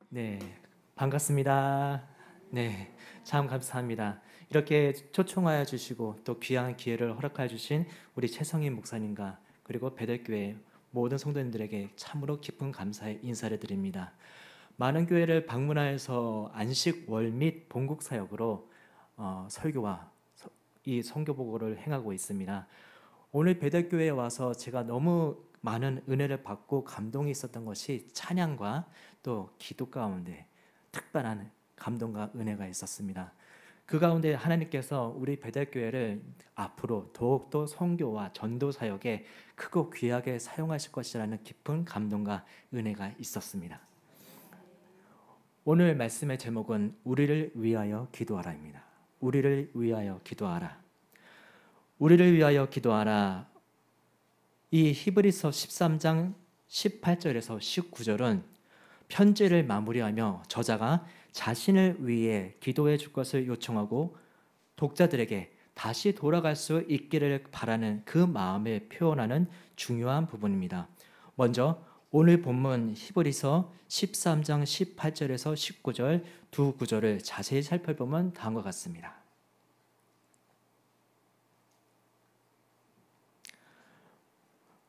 네, 반갑습니다. 네, 참 감사합니다. 이렇게 초청하여 주시고 또 귀한 기회를 허락하여 주신 우리 최성인 목사님과 그리고 배들교회 모든 성도님들에게 참으로 깊은 감사의 인사를 드립니다. 많은 교회를 방문하여서 안식월 및 본국 사역으로 설교와 이 선교 보고를 행하고 있습니다. 오늘 배들교회에 와서 제가 너무 많은 은혜를 받고 감동이 있었던 것이 찬양과 또 기도 가운데 특별한 감동과 은혜가 있었습니다. 그 가운데 하나님께서 우리 배달교회를 앞으로 더욱더 선교와 전도 사역에 크고 귀하게 사용하실 것이라는 깊은 감동과 은혜가 있었습니다. 오늘 말씀의 제목은 우리를 위하여 기도하라입니다. 우리를 위하여 기도하라. 우리를 위하여 기도하라. 이 히브리서 13장 18절에서 19절은 편지를 마무리하며 저자가 자신을 위해 기도해 줄 것을 요청하고 독자들에게 다시 돌아갈 수 있기를 바라는 그 마음을 표현하는 중요한 부분입니다. 먼저 오늘 본문 히브리서 13장 18절에서 19절 두 구절을 자세히 살펴보면 다음과 같습니다.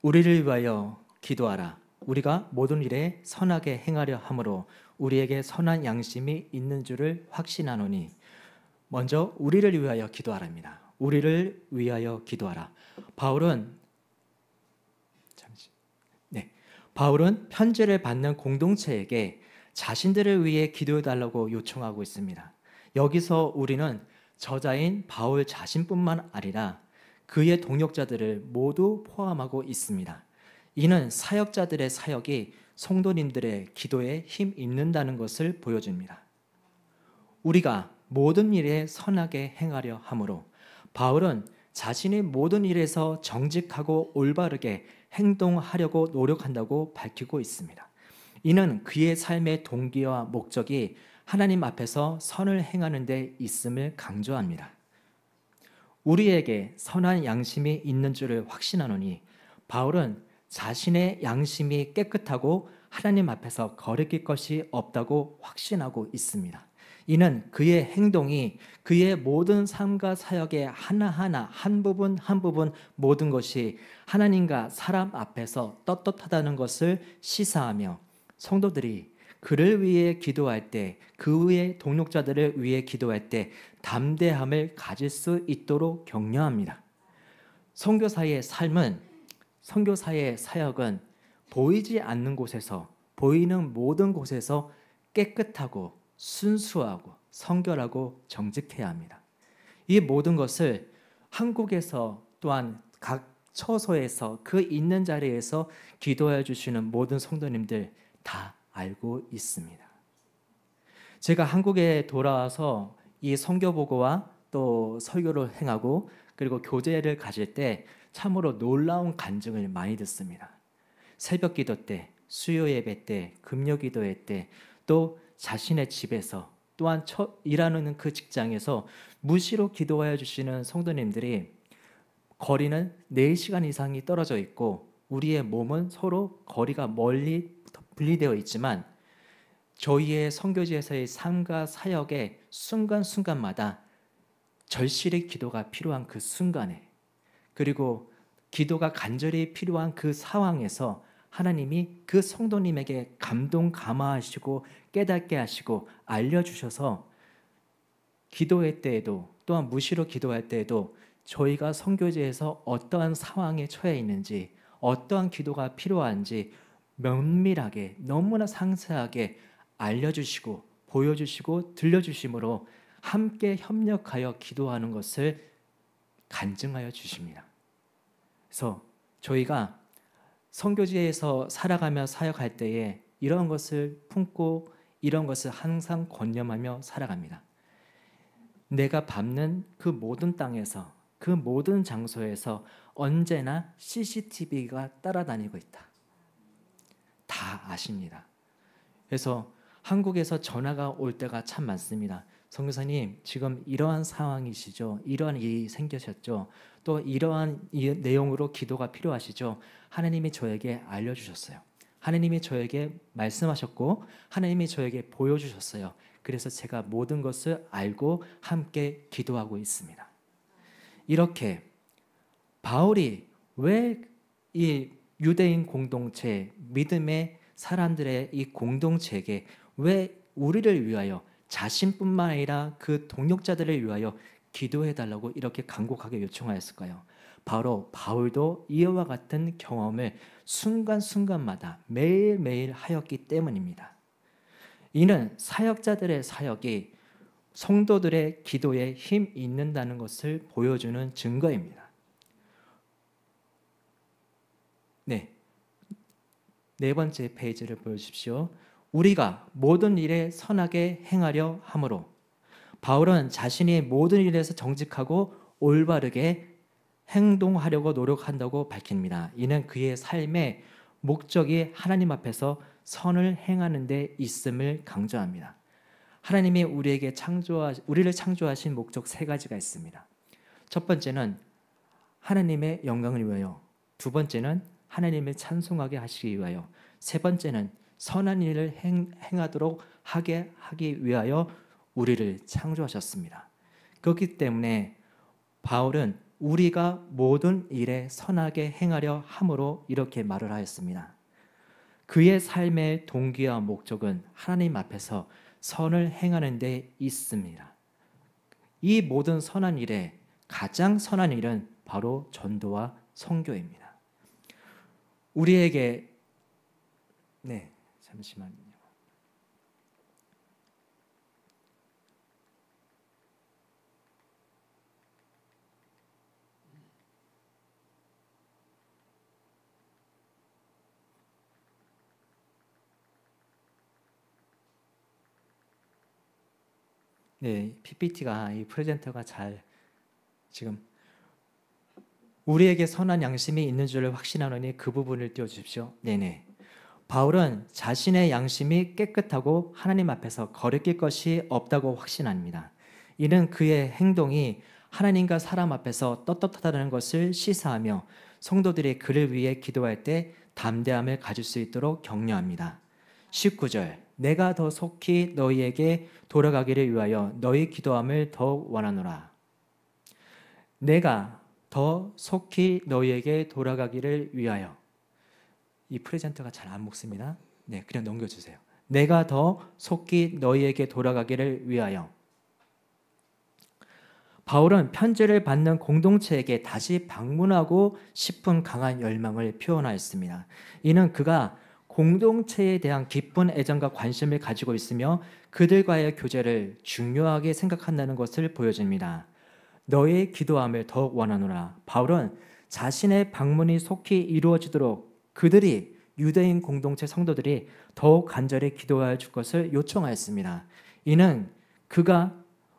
우리를 위하여 기도하라. 우리가 모든 일에 선하게 행하려 함으로 우리에게 선한 양심이 있는 줄을 확신하노니. 먼저 우리를 위하여 기도하라입니다. 우리를 위하여 기도하라. 바울은 편지를 받는 공동체에게 자신들을 위해 기도해 달라고 요청하고 있습니다. 여기서 우리는 저자인 바울 자신뿐만 아니라 그의 동역자들을 모두 포함하고 있습니다. 이는 사역자들의 사역이 성도님들의 기도에 힘 있는다는 것을 보여줍니다. 우리가 모든 일에 선하게 행하려 함으로 바울은 자신이 모든 일에서 정직하고 올바르게 행동하려고 노력한다고 밝히고 있습니다. 이는 그의 삶의 동기와 목적이 하나님 앞에서 선을 행하는 데 있음을 강조합니다. 우리에게 선한 양심이 있는 줄을 확신하노니 바울은 자신의 양심이 깨끗하고 하나님 앞에서 거리낄 것이 없다고 확신하고 있습니다. 이는 그의 행동이 그의 모든 삶과 사역의 하나하나 한 부분 한 부분 모든 것이 하나님과 사람 앞에서 떳떳하다는 것을 시사하며 성도들이 그를 위해 기도할 때, 그 외의 동역자들을 위해 기도할 때 담대함을 가질 수 있도록 격려합니다. 선교사의 삶은, 선교사의 사역은 보이지 않는 곳에서, 보이는 모든 곳에서 깨끗하고 순수하고 성결하고 정직해야 합니다. 이 모든 것을 한국에서 또한 각 처소에서 그 있는 자리에서 기도해 주시는 모든 성도님들 다 알고 있습니다. 제가 한국에 돌아와서 이 선교 보고와 또 설교를 행하고 그리고 교제를 가질 때 참으로 놀라운 간증을 많이 듣습니다. 새벽 기도 때, 수요 예배 때, 금요 기도회 때, 또 자신의 집에서 또한 일하는 그 직장에서 무시로 기도하여 주시는 성도님들이 거리는 4시간 이상이 떨어져 있고 우리의 몸은 서로 거리가 멀리 분리되어 있지만 저희의 선교지에서의 삶과 사역의 순간순간마다 절실히 기도가 필요한 그 순간에, 그리고 기도가 간절히 필요한 그 상황에서 하나님이 그 성도님에게 감동 감화하시고 깨닫게 하시고 알려주셔서 기도할 때에도 또한 무시로 기도할 때에도 저희가 선교지에서 어떠한 상황에 처해 있는지, 어떠한 기도가 필요한지 면밀하게 너무나 상세하게 알려주시고 보여주시고 들려주심으로 함께 협력하여 기도하는 것을 간증하여 주십니다. 그래서 저희가 선교지에서 살아가며 사역할 때에 이런 것을 품고 이런 것을 항상 권념하며 살아갑니다. 내가 밟는 그 모든 땅에서, 그 모든 장소에서 언제나 CCTV가 따라다니고 있다. 다 아십니다. 그래서 한국에서 전화가 올 때가 참 많습니다. 선교사님, 지금 이러한 상황이시죠? 이러한 일이 생기셨죠? 또 이러한 내용으로 기도가 필요하시죠? 하나님이 저에게 알려주셨어요. 하나님이 저에게 말씀하셨고 하나님이 저에게 보여주셨어요. 그래서 제가 모든 것을 알고 함께 기도하고 있습니다. 이렇게 바울이 왜 이 유대인 공동체, 믿음의 사람들의 이 공동체에게 왜 우리를 위하여 자신뿐만 아니라 그 동역자들을 위하여 기도해달라고 이렇게 간곡하게 요청하였을까요? 바로 바울도 이와 같은 경험을 순간순간마다 매일매일 하였기 때문입니다. 이는 사역자들의 사역이 성도들의 기도에 힘이 있는다는 것을 보여주는 증거입니다. 네 번째 페이지를 보여주십시오. 우리가 모든 일에 선하게 행하려 함으로, 바울은 자신이 모든 일에서 정직하고 올바르게 행동하려고 노력한다고 밝힙니다. 이는 그의 삶의 목적이 하나님 앞에서 선을 행하는 데 있음을 강조합니다. 하나님이 우리를 창조하신 목적 세 가지가 있습니다. 첫 번째는 하나님의 영광을 위하여, 두 번째는 하나님을 찬송하게 하시기 위하여, 세 번째는 선한 일을 행하도록 하기 위하여 우리를 창조하셨습니다. 그렇기 때문에 바울은 우리가 모든 일에 선하게 행하려 함으로 이렇게 말을 하였습니다. 그의 삶의 동기와 목적은 하나님 앞에서 선을 행하는 데 있습니다. 이 모든 선한 일에 가장 선한 일은 바로 전도와 선교입니다. 우리에게 잠시만요. PPT가 이 프레젠터가 잘 지금 우리에게 선한 양심이 있는 줄을 확신하노니 그 부분을 띄워주십시오. 네네. 바울은 자신의 양심이 깨끗하고 하나님 앞에서 거리낄 것이 없다고 확신합니다. 이는 그의 행동이 하나님과 사람 앞에서 떳떳하다는 것을 시사하며 성도들이 그를 위해 기도할 때 담대함을 가질 수 있도록 격려합니다. 19절, 내가 더 속히 너희에게 돌아가기를 위하여 너희 기도함을 더욱 원하노라. 내가 더 속히 너희에게 돌아가기를 위하여. 이 프레젠터가 잘 안 먹습니다. 그냥 넘겨주세요. 내가 더 속히 너희에게 돌아가기를 위하여. 바울은 편지를 받는 공동체에게 다시 방문하고 싶은 강한 열망을 표현하였습니다. 이는 그가 공동체에 대한 깊은 애정과 관심을 가지고 있으며 그들과의 교제를 중요하게 생각한다는 것을 보여줍니다. 너의 기도함을 더욱 원하노라. 바울은 자신의 방문이 속히 이루어지도록 그들이 유대인 공동체 성도들이 더욱 간절히 기도해야 할 것을 요청하였습니다. 이는 그가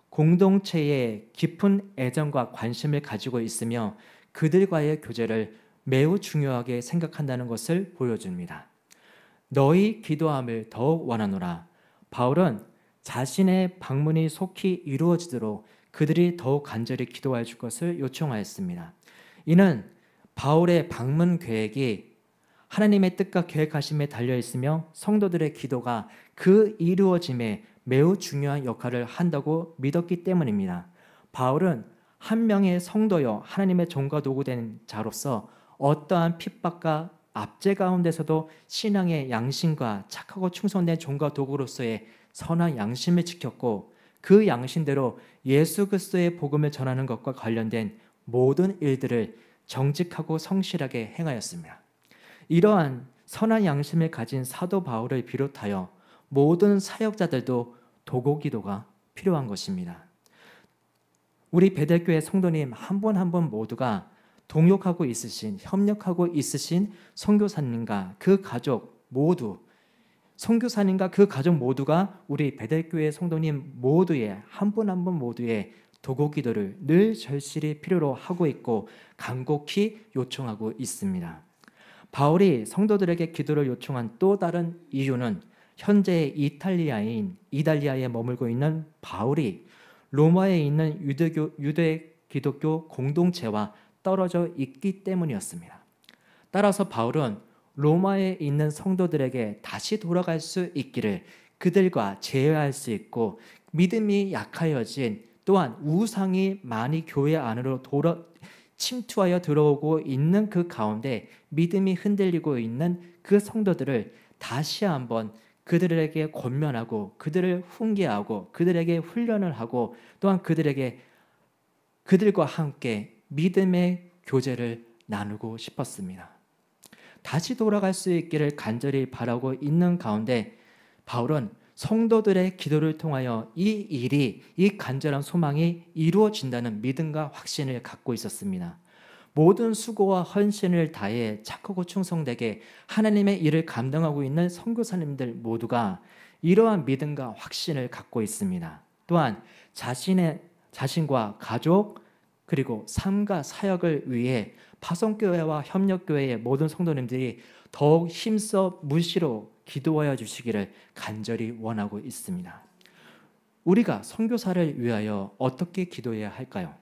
공동체에 깊은 애정과 관심을 가지고 있으며 그들과의 교제를 매우 중요하게 생각한다는 것을 보여줍니다. 너희 기도함을 더욱 원하노라. 바울은 자신의 방문이 속히 이루어지도록 그들이 더욱 간절히 기도할 것을 요청하였습니다. 이는 바울의 방문 계획이 하나님의 뜻과 계획하심에 달려있으며 성도들의 기도가 그 이루어짐에 매우 중요한 역할을 한다고 믿었기 때문입니다. 바울은 한 명의 성도여 하나님의 종과 도구된 자로서 어떠한 핍박과 압제 가운데서도 신앙의 양심과 착하고 충성된 종과 도구로서의 선한 양심을 지켰고 그 양심대로 예수 그리스도의 복음을 전하는 것과 관련된 모든 일들을 정직하고 성실하게 행하였습니다. 이러한 선한 양심을 가진 사도 바울을 비롯하여 모든 사역자들도 도고기도가 필요한 것입니다. 우리 베델교회 성도님 한 분 한 분 모두가 동역하고 있으신, 협력하고 있으신 선교사님과 그 가족 모두, 선교사님과 그 가족 모두가 우리 베델교회 성도님 모두의 한 분 한 분 모두의 도고기도를 늘 절실히 필요로 하고 있고 간곡히 요청하고 있습니다. 바울이 성도들에게 기도를 요청한 또 다른 이유는 현재 이탈리아에 머물고 있는 바울이 로마에 있는 유대 기독교 공동체와 떨어져 있기 때문이었습니다. 따라서 바울은 로마에 있는 성도들에게 다시 돌아갈 수 있기를, 그들과 제외할 수 있고 믿음이 약하여진, 또한 우상이 많이 교회 안으로 침투하여 들어오고 있는 그 가운데 믿음이 흔들리고 있는 그 성도들을 다시 한번 그들에게 권면하고 그들을 훈계하고 그들에게 훈련을 하고, 또한 그들과 함께 믿음의 교제를 나누고 싶었습니다. 다시 돌아갈 수 있기를 간절히 바라고 있는 가운데 바울은 성도들의 기도를 통하여 이 간절한 소망이 이루어진다는 믿음과 확신을 갖고 있었습니다. 모든 수고와 헌신을 다해 착하고 충성되게 하나님의 일을 감당하고 있는 선교사님들 모두가 이러한 믿음과 확신을 갖고 있습니다. 또한 자신과 가족 그리고 삶과 사역을 위해 파송교회와 협력교회의 모든 성도님들이 더욱 힘써 무시로 기도하여 주시기를 간절히 원하고 있습니다. 우리가 선교사를 위하여 어떻게 기도해야 할까요?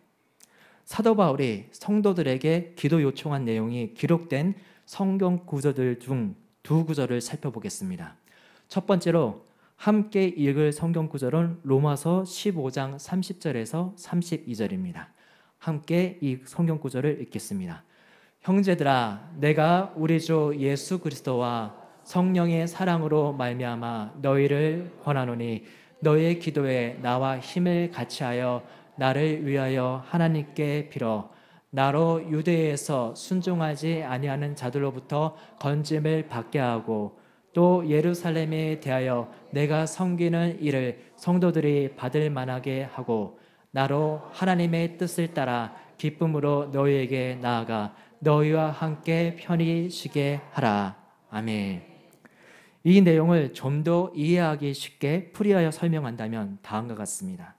사도 바울이 성도들에게 기도 요청한 내용이 기록된 성경 구절들 중 두 구절을 살펴보겠습니다. 첫 번째로 함께 읽을 성경 구절은 로마서 15장 30절에서 32절입니다. 함께 이 성경 구절을 읽겠습니다. 형제들아, 내가 우리 주 예수 그리스도와 성령의 사랑으로 말미암아 너희를 권하노니 너희의 기도에 나와 힘을 같이하여 나를 위하여 하나님께 빌어 나로 유대에서 순종하지 아니하는 자들로부터 건짐을 받게 하고, 또 예루살렘에 대하여 내가 섬기는 일을 성도들이 받을 만하게 하고, 나로 하나님의 뜻을 따라 기쁨으로 너희에게 나아가 너희와 함께 편히 쉬게 하라. 아멘. 이 내용을 좀 더 이해하기 쉽게 풀이하여 설명한다면 다음과 같습니다.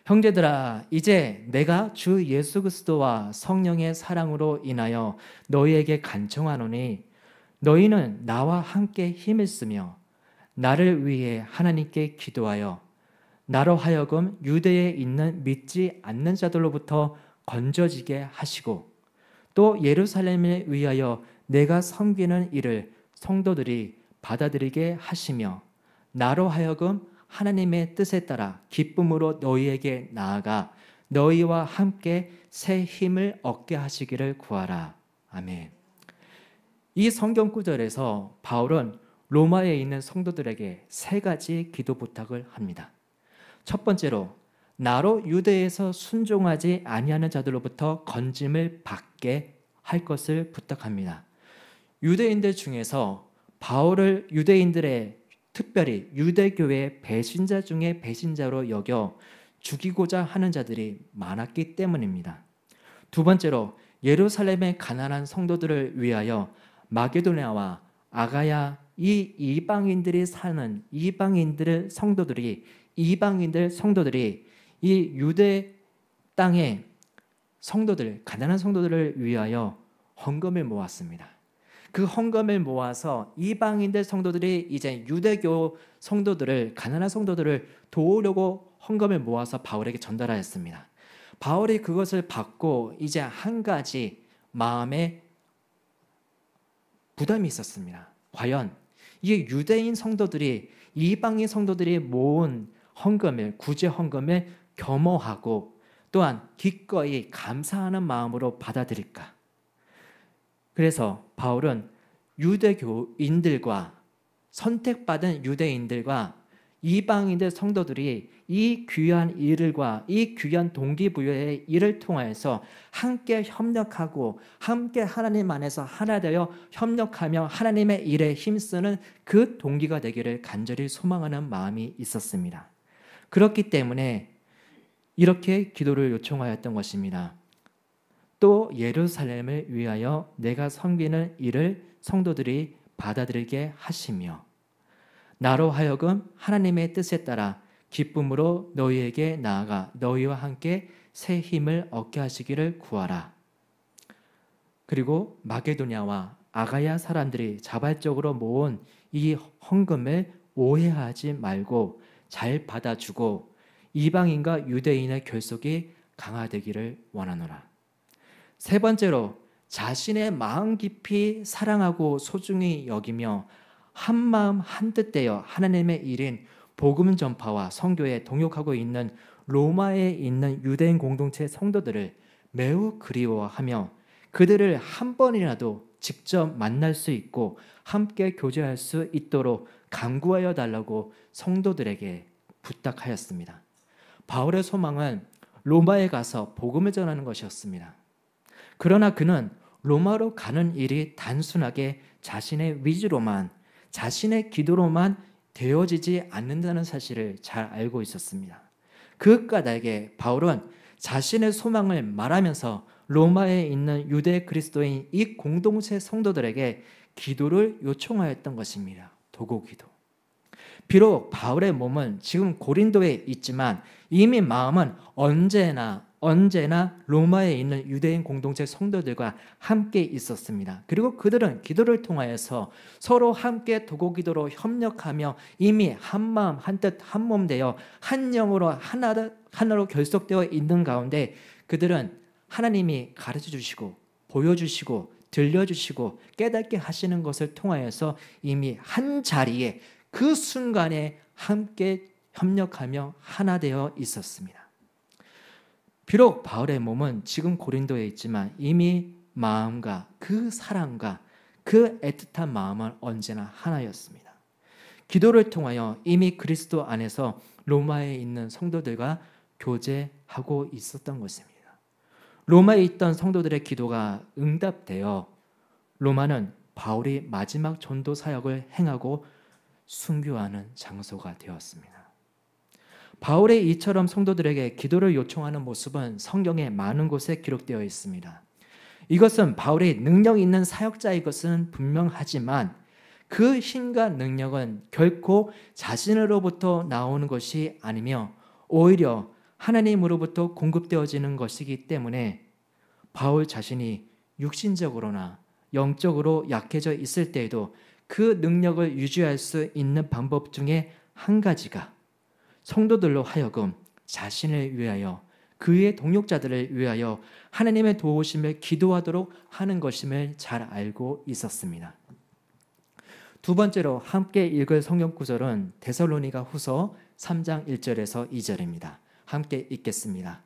형제들아, 이제 내가 주 예수 그리스도와 성령의 사랑으로 인하여 너희에게 간청하노니 너희는 나와 함께 힘을 쓰며 나를 위해 하나님께 기도하여 나로 하여금 유대에 있는 믿지 않는 자들로부터 건져지게 하시고, 또 예루살렘을 위하여 내가 섬기는 일을 성도들이 받아들이게 하시며 나로 하여금 하나님의 뜻에 따라 기쁨으로 너희에게 나아가 너희와 함께 새 힘을 얻게 하시기를 구하라. 아멘. 이 성경 구절에서 바울은 로마에 있는 성도들에게 세 가지 기도 부탁을 합니다. 첫 번째로 나로 유대에서 순종하지 아니하는 자들로부터 건짐을 받게 할 것을 부탁합니다. 유대인들 중에서 바울을 특별히 유대교회의 배신자 중에 배신자로 여겨 죽이고자 하는 자들이 많았기 때문입니다. 두 번째로 예루살렘의 가난한 성도들을 위하여 마게도냐와 아가야, 이 이방인들 성도들이 이 유대 땅의 가난한 성도들을 위하여 헌금을 모았습니다. 그 헌금을 모아서 이방인들 성도들이 이제 유대교 가난한 성도들을 도우려고 헌금을 모아서 바울에게 전달하였습니다. 바울이 그것을 받고 이제 한 가지 마음에 부담이 있었습니다. 과연 이 유대인 성도들이 이방인 성도들이 모은 구제 헌금을 겸허하고 또한 기꺼이 감사하는 마음으로 받아들일까? 그래서 바울은 선택받은 유대인들과 이방인들 성도들이 이 귀한 일과 이 귀한 동기부여의 일을 통하여서 함께 협력하고 함께 하나님 안에서 하나 되어 협력하며 하나님의 일에 힘쓰는 그 동기가 되기를 간절히 소망하는 마음이 있었습니다. 그렇기 때문에 이렇게 기도를 요청하였던 것입니다. 또 예루살렘을 위하여 내가 섬기는 일을 성도들이 받아들이게 하시며 나로 하여금 하나님의 뜻에 따라 기쁨으로 너희에게 나아가 너희와 함께 새 힘을 얻게 하시기를 구하라. 그리고 마게도냐와 아가야 사람들이 자발적으로 모은 이 헌금을 오해하지 말고 잘 받아주고 이방인과 유대인의 결속이 강화되기를 원하노라. 세 번째로 자신의 마음 깊이 사랑하고 소중히 여기며 한 마음 한 뜻 되어 하나님의 일인 복음 전파와 선교에 동역하고 있는 로마에 있는 유대인 공동체 성도들을 매우 그리워하며 그들을 한 번이라도 직접 만날 수 있고 함께 교제할 수 있도록 간구하여 달라고 성도들에게 부탁하였습니다. 바울의 소망은 로마에 가서 복음을 전하는 것이었습니다. 그러나 그는 로마로 가는 일이 단순하게 자신의 위주로만, 자신의 기도로만 되어지지 않는다는 사실을 잘 알고 있었습니다. 그 까닭에 바울은 자신의 소망을 말하면서 로마에 있는 유대 그리스도인 이 공동체 성도들에게 기도를 요청하였던 것입니다. 도고 기도. 비록 바울의 몸은 지금 고린도에 있지만 이미 마음은 언제나 로마에 있는 유대인 공동체 성도들과 함께 있었습니다. 그리고 그들은 기도를 통하여서 서로 함께 도고 기도로 협력하며 이미 한 마음 한 뜻 한 몸 되어 한 영으로 하나로 결속되어 있는 가운데 그들은 하나님이 가르쳐 주시고 보여주시고 들려주시고 깨닫게 하시는 것을 통하여서 이미 한 자리에 그 순간에 함께 협력하며 하나 되어 있었습니다. 비록 바울의 몸은 지금 고린도에 있지만 이미 마음과 그 사랑과 그 애틋한 마음은 언제나 하나였습니다. 기도를 통하여 이미 그리스도 안에서 로마에 있는 성도들과 교제하고 있었던 것입니다. 로마에 있던 성도들의 기도가 응답되어 로마는 바울이 마지막 전도 사역을 행하고 순교하는 장소가 되었습니다. 바울의 이처럼 성도들에게 기도를 요청하는 모습은 성경에 많은 곳에 기록되어 있습니다. 이것은 바울이 능력 있는 사역자의 것은 분명하지만 그 힘과 능력은 결코 자신으로부터 나오는 것이 아니며 오히려 하나님으로부터 공급되어지는 것이기 때문에 바울 자신이 육신적으로나 영적으로 약해져 있을 때에도 그 능력을 유지할 수 있는 방법 중에 한 가지가 성도들로 하여금 자신을 위하여 그의 동역자들을 위하여 하나님의 도우심을 기도하도록 하는 것임을 잘 알고 있었습니다. 두 번째로 함께 읽을 성경 구절은 데살로니가 후서 3장 1절에서 2절입니다. 함께 읽겠습니다.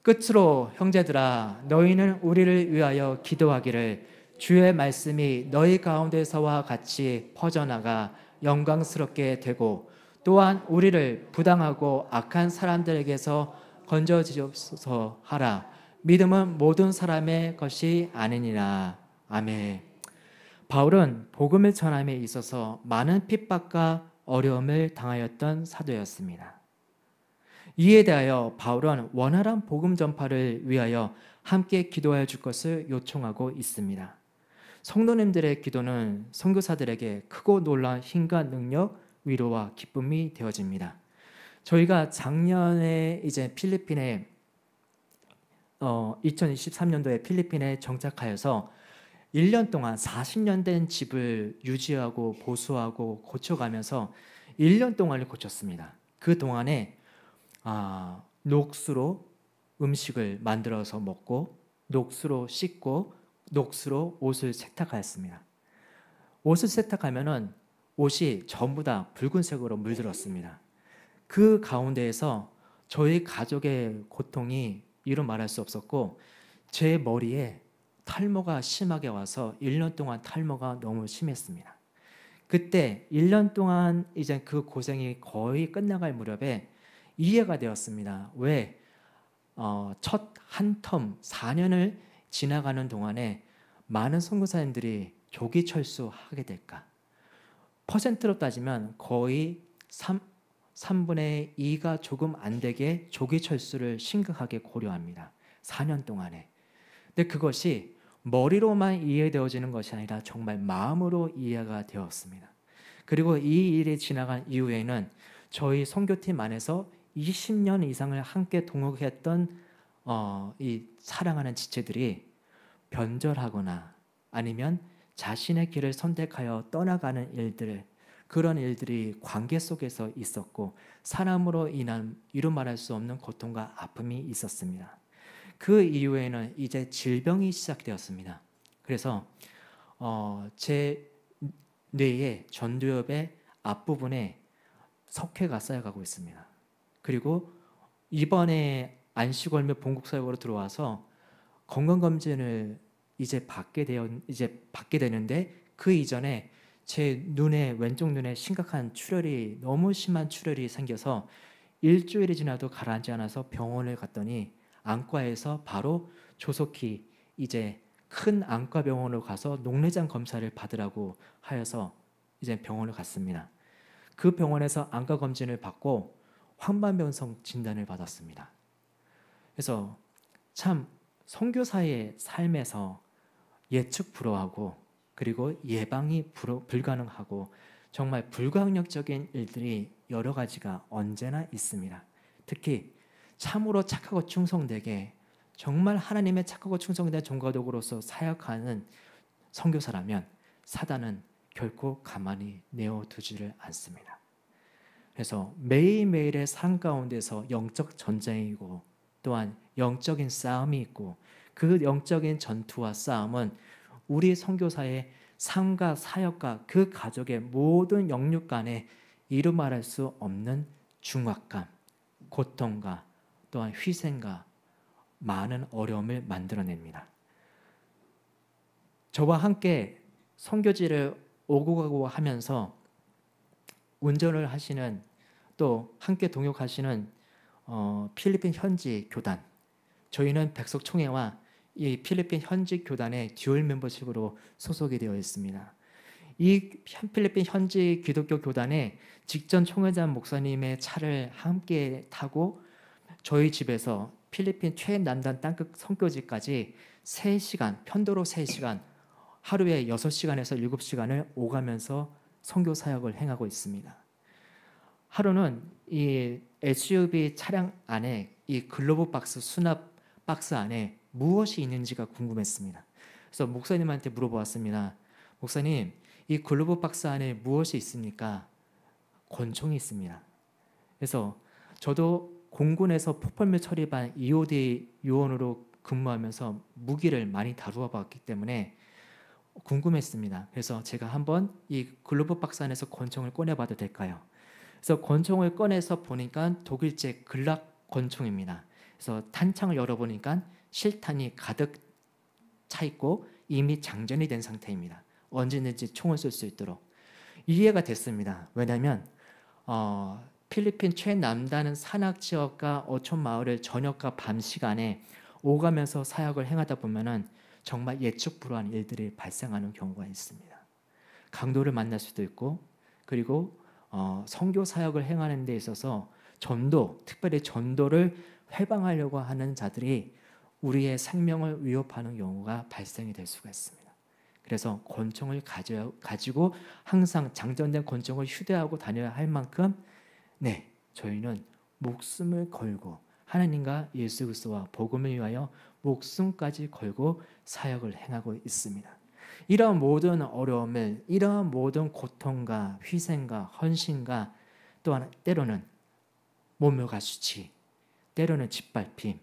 끝으로 형제들아 너희는 우리를 위하여 기도하기를 주의 말씀이 너희 가운데서와 같이 퍼져나가 영광스럽게 되고 또한 우리를 부당하고 악한 사람들에게서 건져주옵소서 하라. 믿음은 모든 사람의 것이 아니니라. 아멘. 바울은 복음을 전함에 있어서 많은 핍박과 어려움을 당하였던 사도였습니다. 이에 대하여 바울은 원활한 복음 전파를 위하여 함께 기도하여 줄 것을 요청하고 있습니다. 성도님들의 기도는 선교사들에게 크고 놀라운 힘과 능력, 위로와 기쁨이 되어집니다. 저희가 작년에 이제 필리핀에 2023년도에 필리핀에 정착하여서 1년 동안 40년 된 집을 유지하고 보수하고 고쳐가면서 1년 동안을 고쳤습니다. 그 동안에 녹수로 음식을 만들어서 먹고 녹수로 씻고 녹수로 옷을 세탁하였습니다. 옷을 세탁하면은 옷이 전부 다 붉은색으로 물들었습니다. 그 가운데에서 저희 가족의 고통이 이루 말할 수 없었고 제 머리에 탈모가 심하게 와서 1년 동안 탈모가 너무 심했습니다. 그때 1년 동안 이제 그 고생이 거의 끝나갈 무렵에 이해가 되었습니다. 왜 첫 한 텀 4년을 지나가는 동안에 많은 선교사님들이 조기 철수하게 될까? 퍼센트로 따지면 거의 3분의 2가 조금 안 되게 조기 철수를 심각하게 고려합니다. 4년 동안에. 근데 그것이 머리로만 이해되어지는 것이 아니라 정말 마음으로 이해가 되었습니다. 그리고 이 일이 지나간 이후에는 저희 선교팀 안에서 20년 이상을 함께 동역했던 이 사랑하는 지체들이 변절하거나 아니면 자신의 길을 선택하여 떠나가는 일들, 그런 일들이 관계 속에서 있었고 사람으로 인한 이루 말할 수 없는 고통과 아픔이 있었습니다. 그 이후에는 이제 질병이 시작되었습니다. 그래서 제 뇌의 전두엽의 앞부분에 석회가 쌓여가고 있습니다. 그리고 이번에 안식월 및 본국사역으로 들어와서 건강검진을 이제 받게 되는데, 그 이전에 제 왼쪽 눈에 심각한 출혈이, 너무 심한 출혈이 생겨서 일주일이 지나도 가라앉지 않아서 병원을 갔더니 안과에서 바로 조속히 이제 큰 안과 병원으로 가서 녹내장 검사를 받으라고 하여서 이제 병원을 갔습니다. 그 병원에서 안과 검진을 받고 황반변성 진단을 받았습니다. 그래서 참 선교사의 삶에서 예측 불허하고, 그리고 예방이 불가능하고, 정말 불가항력적인 일들이 여러 가지가 언제나 있습니다. 특히 참으로 착하고 충성되게, 정말 하나님의 착하고 충성된 종가독으로서 사역하는 선교사라면 사단은 결코 가만히 내어두지를 않습니다. 그래서 매일매일의 삶 가운데서 영적 전쟁이고, 또한 영적인 싸움이 있고, 그 영적인 전투와 싸움은 우리 선교사의 삶과 사역과 그 가족의 모든 영육 간에 이루 말할 수 없는 중압감, 고통과 또한 희생과 많은 어려움을 만들어냅니다. 저와 함께 선교지를 오고 가고 하면서 운전을 하시는, 또 함께 동역하시는 필리핀 현지 교단, 저희는 백석총회와 이 필리핀 현지 교단의 듀얼 멤버십으로 소속이 되어 있습니다. 이 필리핀 현지 기독교 교단의 직전 총회장 목사님의 차를 함께 타고 저희 집에서 필리핀 최남단 땅끝 선교지까지 3시간, 편도로 3시간, 하루에 6시간에서 7시간을 오가면서 선교 사역을 행하고 있습니다. 하루는 이 SUV 차량 안에 이 글로브 박스, 수납 박스 안에 무엇이 있는지가 궁금했습니다. 그래서 목사님한테 물어보았습니다. 목사님, 이 글로브 박스 안에 무엇이 있습니까? 권총이 있습니다. 그래서 저도 공군에서 폭발물 처리반 EOD 요원으로 근무하면서 무기를 많이 다루어 봤기 때문에 궁금했습니다. 그래서 제가 한번 이 글로브 박스 안에서 권총을 꺼내봐도 될까요? 그래서 권총을 꺼내서 보니까 독일제 글락 권총입니다. 그래서 탄창을 열어보니까 실탄이 가득 차 있고 이미 장전이 된 상태입니다. 언제든지 총을 쏠 수 있도록. 이해가 됐습니다. 왜냐하면 필리핀 최남단은 산악지역과 어촌 마을을 저녁과 밤 시간에 오가면서 사역을 행하다 보면은 정말 예측 불허한 일들이 발생하는 경우가 있습니다. 강도를 만날 수도 있고, 그리고 선교 사역을 행하는 데 있어서 전도, 특별히 전도를 회방하려고 하는 자들이 우리의 생명을 위협하는 경우가 발생이 될 수가 있습니다. 그래서 권총을 가지고 항상 장전된 권총을 휴대하고 다녀야 할 만큼 저희는 목숨을 걸고 하나님과 예수 그리스도와 복음을 위하여 목숨까지 걸고 사역을 행하고 있습니다. 이러한 모든 어려움을, 이러한 모든 고통과 희생과 헌신과 또한 때로는 모멸과 수치, 때로는 짓밟힘,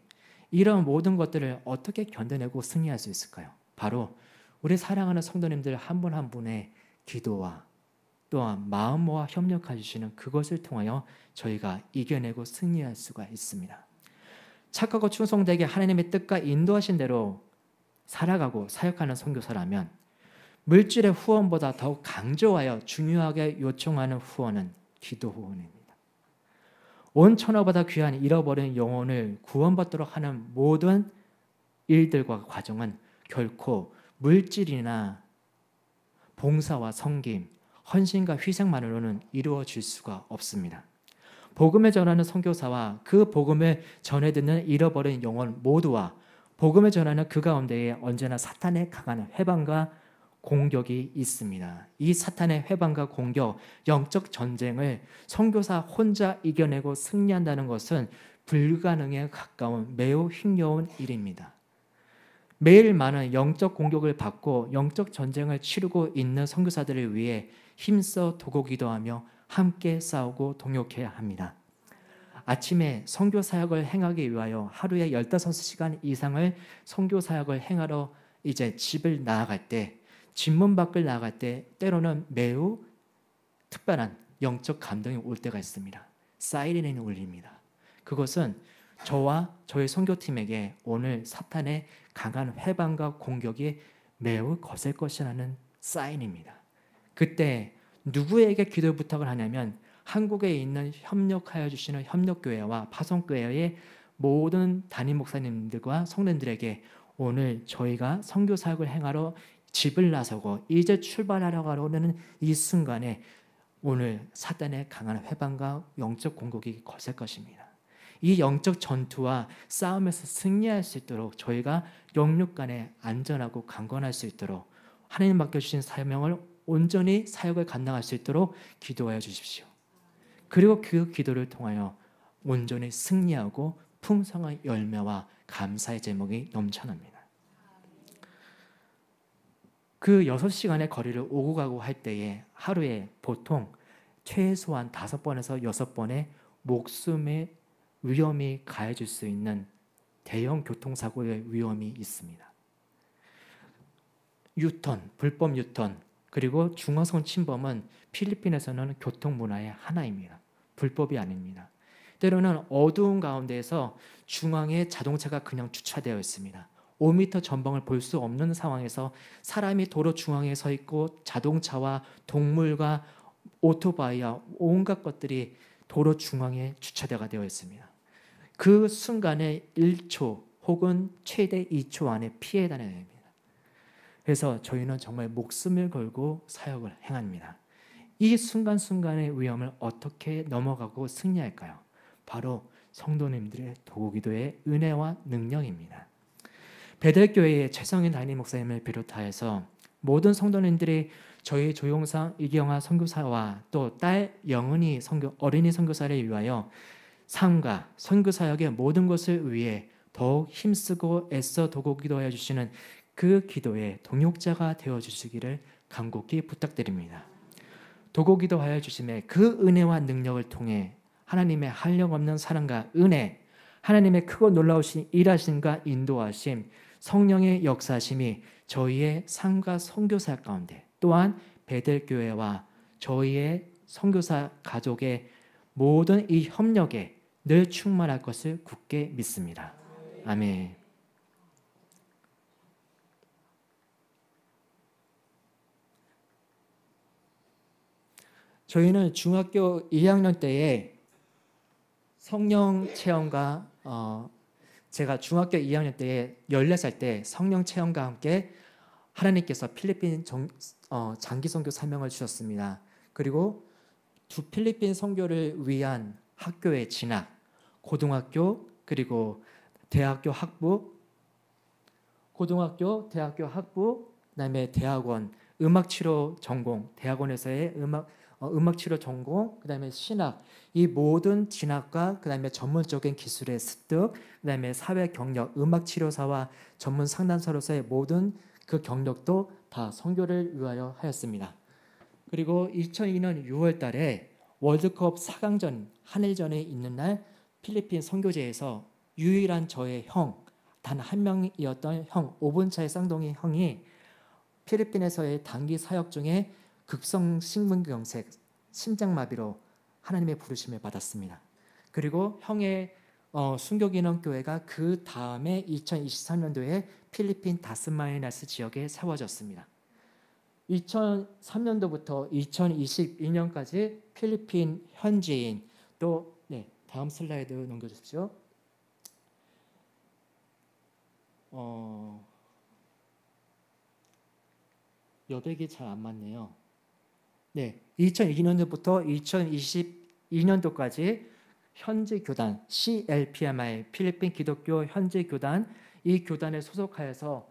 이런 모든 것들을 어떻게 견뎌내고 승리할 수 있을까요? 바로 우리 사랑하는 성도님들 한 분 한 분의 기도와 또한 마음과 협력해 주시는 그것을 통하여 저희가 이겨내고 승리할 수가 있습니다. 착하고 충성되게 하나님의 뜻과 인도하신 대로 살아가고 사역하는 선교사라면 물질의 후원보다 더욱 강조하여 중요하게 요청하는 후원은 기도 후원입니다. 온 천하보다 귀한 잃어버린 영혼을 구원받도록 하는 모든 일들과 과정은 결코 물질이나 봉사와 섬김, 헌신과 희생만으로는 이루어질 수가 없습니다. 복음을 전하는 선교사와 그 복음을 전해 듣는 잃어버린 영혼 모두와 복음을 전하는 그 가운데에 언제나 사탄의 강한 회방과 공격이 있습니다. 이 사탄의 회방과 공격, 영적 전쟁을 선교사 혼자 이겨내고 승리한다는 것은 불가능에 가까운 매우 힘겨운 일입니다. 매일 많은 영적 공격을 받고 영적 전쟁을 치르고 있는 선교사들을 위해 힘써 도고 기도하며 함께 싸우고 동역해야 합니다. 아침에 선교 사역을 행하기 위하여 하루에 15시간 이상을 선교 사역을 행하러 이제 집을 나아갈 때, 집문 밖을 나아갈 때 때로는 매우 특별한 영적 감동이 올 때가 있습니다. 사이렌이 울립니다. 그것은 저와 저희 선교팀에게 오늘 사탄의 강한 회방과 공격이 매우 거셀 것이라는 사인입니다. 그때 누구에게 기도 부탁을 하냐면 한국에 있는 협력하여 주시는 협력교회와 파송교회의 모든 담임 목사님들과 성도님들에게 오늘 저희가 선교 사역을 행하러 집을 나서고 이제 출발하려고 하는 이 순간에 오늘 사탄의 강한 회방과 영적 공격이 거셀 것입니다. 이 영적 전투와 싸움에서 승리할 수 있도록 저희가 영육 간에 안전하고 강건할 수 있도록 하나님 맡겨주신 사명을 온전히 사역을 감당할 수 있도록 기도하여 주십시오. 그리고 그 기도를 통하여 온전히 승리하고 풍성한 열매와 감사의 제목이 넘쳐납니다. 그 6시간의 거리를 오고 가고 할 때에 하루에 보통 최소한 5번에서 6번의 목숨의 위험이 가해질 수 있는 대형 교통사고의 위험이 있습니다. 유턴, 불법 유턴, 그리고 중앙선 침범은 필리핀에서는 교통문화의 하나입니다. 불법이 아닙니다. 때로는 어두운 가운데에서 중앙에 자동차가 그냥 주차되어 있습니다. 5m 전방을 볼 수 없는 상황에서 사람이 도로 중앙에 서 있고 자동차와 동물과 오토바이와 온갖 것들이 도로 중앙에 주차되어 있습니다. 그 순간에 1초 혹은 최대 2초 안에 피해 다녀야 됩니다. 그래서 저희는 정말 목숨을 걸고 사역을 행합니다. 이 순간순간의 위험을 어떻게 넘어가고 승리할까요? 바로 성도님들의 도구기도의 은혜와 능력입니다. 베델교회의 최성인 담임 목사님을 비롯하여서 모든 성도님들이 저희 조용상 이경화 선교사와 또 딸 영은이 어린이 선교사를 위하여 삶과 선교사역의 모든 것을 위해 더욱 힘쓰고 애써 도구기도하여 주시는 그 기도의 동역자가 되어주시기를 간곡히 부탁드립니다. 도구기도하여 주심에 그 은혜와 능력을 통해 하나님의 한량없는 사랑과 은혜, 하나님의 크고 놀라우신 일하심과 인도하심, 성령의 역사심이 저희의 삶과 선교사 가운데 또한 베델교회와 저희의 선교사 가족의 모든 이 협력에 늘 충만할 것을 굳게 믿습니다. 아멘. 저희는 중학교 2학년 때에 성령 체험과 제가 중학교 2학년 때에 14살 때 성령 체험과 함께 하나님께서 필리핀 장기 선교 사명을 주셨습니다. 그리고 두 필리핀 선교를 위한 학교의 진학, 고등학교 그리고 대학교 학부, 그다음에 대학원, 음악치료 전공, 대학원에서의 음악치료 전공, 그다음에 신학, 이 모든 진학과 그다음에 전문적인 기술의 습득, 그다음에 사회 경력, 음악치료사와 전문 상담사로서의 모든 그 경력도 다 선교를 위하여 하였습니다. 그리고 2002년 6월 달에 월드컵 4강전 한일전에 있는 날 필리핀 선교제에서 유일한 저의 형, 단 한 명이었던 형, 5분 차의 쌍둥이 형이 필리핀에서의 단기 사역 중에 급성 심근경색, 심장마비로 하나님의 부르심을 받았습니다. 그리고 형의 순교기능교회가 그 다음에 2023년도에 필리핀 다스마니나스 지역에 세워졌습니다. 2003년도부터 2022년까지 필리핀 현지인 또 다음 슬라이드 넘겨주십시오. 여백이 잘 안 맞네요. 2002년도부터 2022년도까지 현지 교단 CLPMI 필리핀 기독교 현지 교단, 이 교단에 소속하여서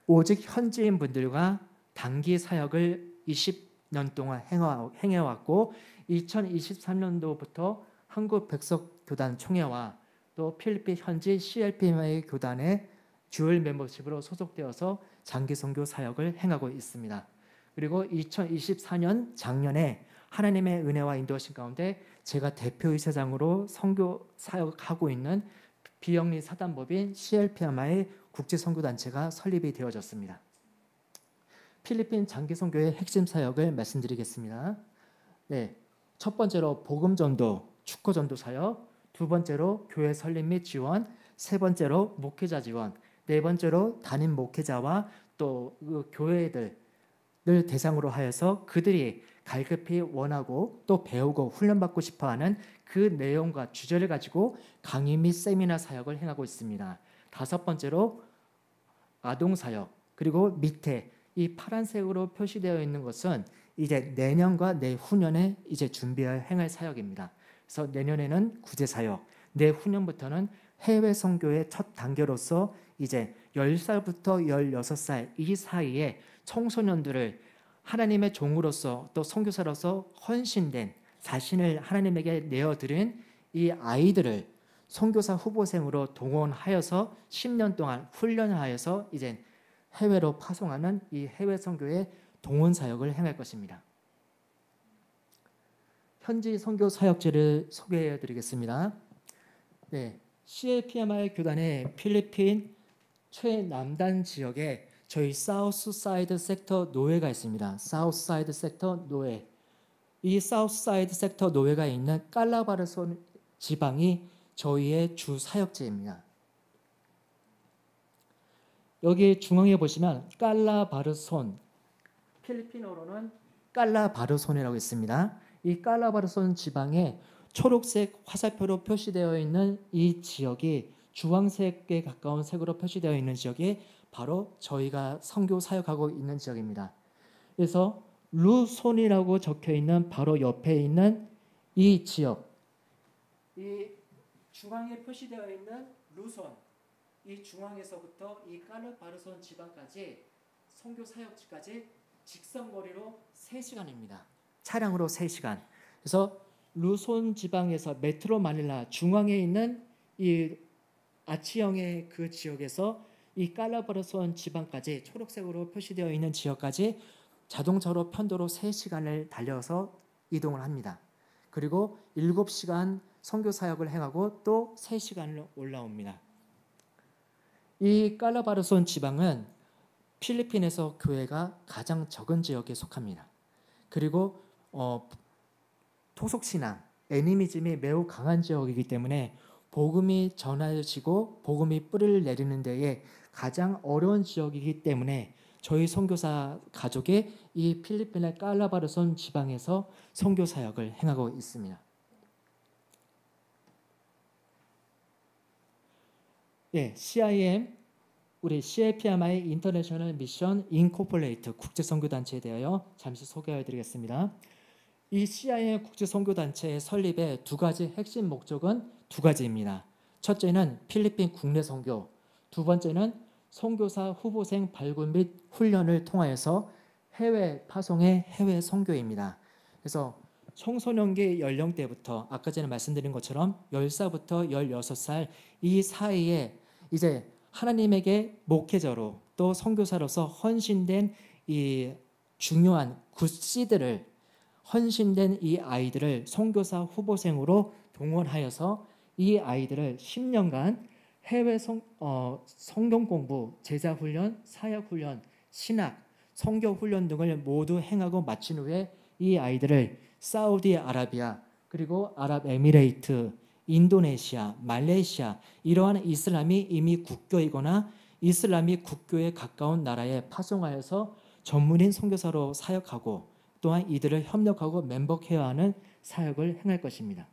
오직 현지인 분들과 단기 사역을 20년 동안 행해왔고 2023년도부터 한국 백석교단 총회와 또 필리핀 현지 CLPMI 교단의 듀얼 멤버십으로 소속되어서 장기 선교 사역을 행하고 있습니다. 그리고 2024년 작년에 하나님의 은혜와 인도하신 가운데 제가 대표이사장으로 선교 사역하고 있는 비영리 사단법인 CLPMI 국제 선교 단체가 설립이 되어졌습니다. 필리핀 장기 선교의 핵심 사역을 말씀드리겠습니다. 네, 첫 번째로 복음 전도, 축구 전도 사역, 두 번째로 교회 설립 및 지원, 세 번째로 목회자 지원, 네 번째로 담임 목회자와 또 그 교회들을 대상으로 하여서 그들이 갈급히 원하고 또 배우고 훈련받고 싶어하는 그 내용과 주제를 가지고 강의 및 세미나 사역을 행하고 있습니다. 다섯 번째로 아동 사역, 그리고 밑에 이 파란색으로 표시되어 있는 것은 이제 내년과 내후년에 이제 준비할 행할 사역입니다. 그래서 내년에는 구제 사역, 내후년부터는 해외 선교의 첫 단계로서 이제 10살부터 16살 이 사이에 청소년들을 하나님의 종으로서 또 선교사로서 헌신된 자신을 하나님에게 내어드린 이 아이들을 선교사 후보생으로 동원하여서 10년 동안 훈련하여서 이제 해외로 파송하는 이 해외 선교의 동원 사역을 행할 것입니다. 현지 선교 사역지를 소개해 드리겠습니다. 네, CAPMR 교단의 필리핀 최남단 지역에 저희 사우스 사이드 섹터 노회가 있습니다. 사우스 사이드 섹터 노회. 이 사우스 사이드 섹터 노회가 있는 깔라바르손 지방이 저희의 주 사역지입니다. 여기 중앙에 보시면 깔라바르손, 필리핀어로는 깔라바르손이라고 있습니다. 이 깔라바르손 지방에 초록색 화살표로 표시되어 있는 이 지역이 주황색에 가까운 색으로 표시되어 있는 지역이 바로 저희가 선교 사역하고 있는 지역입니다. 그래서 루손이라고 적혀 있는 바로 옆에 있는 이 지역, 이 중앙에 표시되어 있는 루손, 이 중앙에서부터 이 깔라바르손 지방까지 선교 사역지까지 직선거리로 3시간입니다. 차량으로 3시간. 그래서 루손 지방에서 메트로 마닐라 중앙에 있는 이 아치형의 그 지역에서 이 깔라바르손 지방까지 초록색으로 표시되어 있는 지역까지 자동차로 편도로 3시간을 달려서 이동을 합니다. 그리고 7시간 선교 사역을 행하고 또 3시간을 올라옵니다. 이 깔라바르손 지방은 필리핀에서 교회가 가장 적은 지역에 속합니다. 그리고 토속신앙, 애니미즘이 매우 강한 지역이기 때문에 복음이 전해지고 복음이 뿌리를 내리는 데에 가장 어려운 지역이기 때문에 저희 선교사 가족이 이 필리핀의 깔라바르손 지방에서 선교 사역을 행하고 있습니다. 네, CIM, 우리 CAPMI 인터내셔널 미션 인코퍼레이트 국제선교단체에 대하여 잠시 소개해드리겠습니다. 이 CIM 국제선교단체의 설립의 두 가지 핵심 목적은 두 가지입니다. 첫째는 필리핀 국내 선교, 두 번째는 선교사 후보생 발굴 및 훈련을 통하여서 해외 파송의 해외 선교입니다. 그래서 청소년기 연령대부터 아까 전에 말씀드린 것처럼 10살부터 16살 이 사이에 이제 하나님에게 목회자로 또 선교사로서 헌신된 이 중요한 굿씨들을 헌신된 이 아이들을 선교사 후보생으로 동원하여서 이 아이들을 10년간 해외 성경 공부, 제자 훈련, 사역 훈련, 신학, 선교 훈련 등을 모두 행하고 마친 후에 이 아이들을 사우디아라비아 그리고 아랍에미레이트, 인도네시아, 말레이시아 이러한 이슬람이 이미 국교이거나 이슬람이 국교에 가까운 나라에 파송하여서 전문인 선교사로 사역하고 또한 이들을 협력하고 멤버케어하는 하는 사역을 행할 것입니다.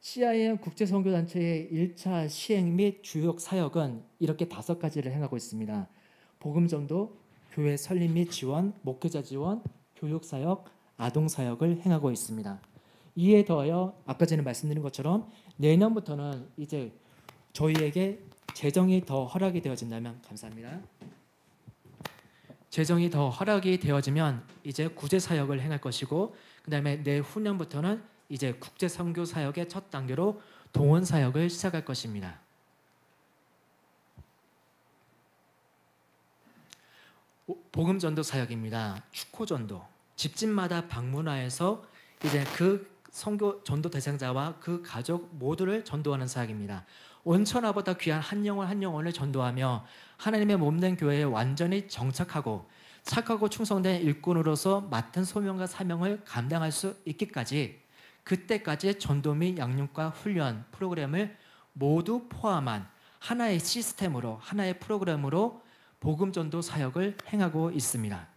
CIM 국제선교단체의 1차 시행 및 주요 사역은 이렇게 5가지를 행하고 있습니다. 복음전도, 교회 설립 및 지원, 목회자 지원, 교육사역, 아동사역을 행하고 있습니다. 이에 더하여 아까 전에 말씀드린 것처럼 내년부터는 이제 저희에게 재정이 더 허락이 되어진다면 감사합니다. 재정이 더 허락이 되어지면 이제 구제사역을 행할 것이고 그 다음에 내후년부터는 이제 국제선교 사역의 첫 단계로 동원 사역을 시작할 것입니다. 복음전도 사역입니다. 축호전도 집집마다 방문하여서 이제 그 선교 전도 대상자와 그 가족 모두를 전도하는 사역입니다. 온천하보다 귀한 한 영혼 한 영혼을 전도하며 하나님의 몸된 교회에 완전히 정착하고 착하고 충성된 일꾼으로서 맡은 소명과 사명을 감당할 수 있기까지, 그때까지 전도 및 양육과 훈련 프로그램을 모두 포함한 하나의 시스템으로, 하나의 프로그램으로 복음 전도 사역을 행하고 있습니다.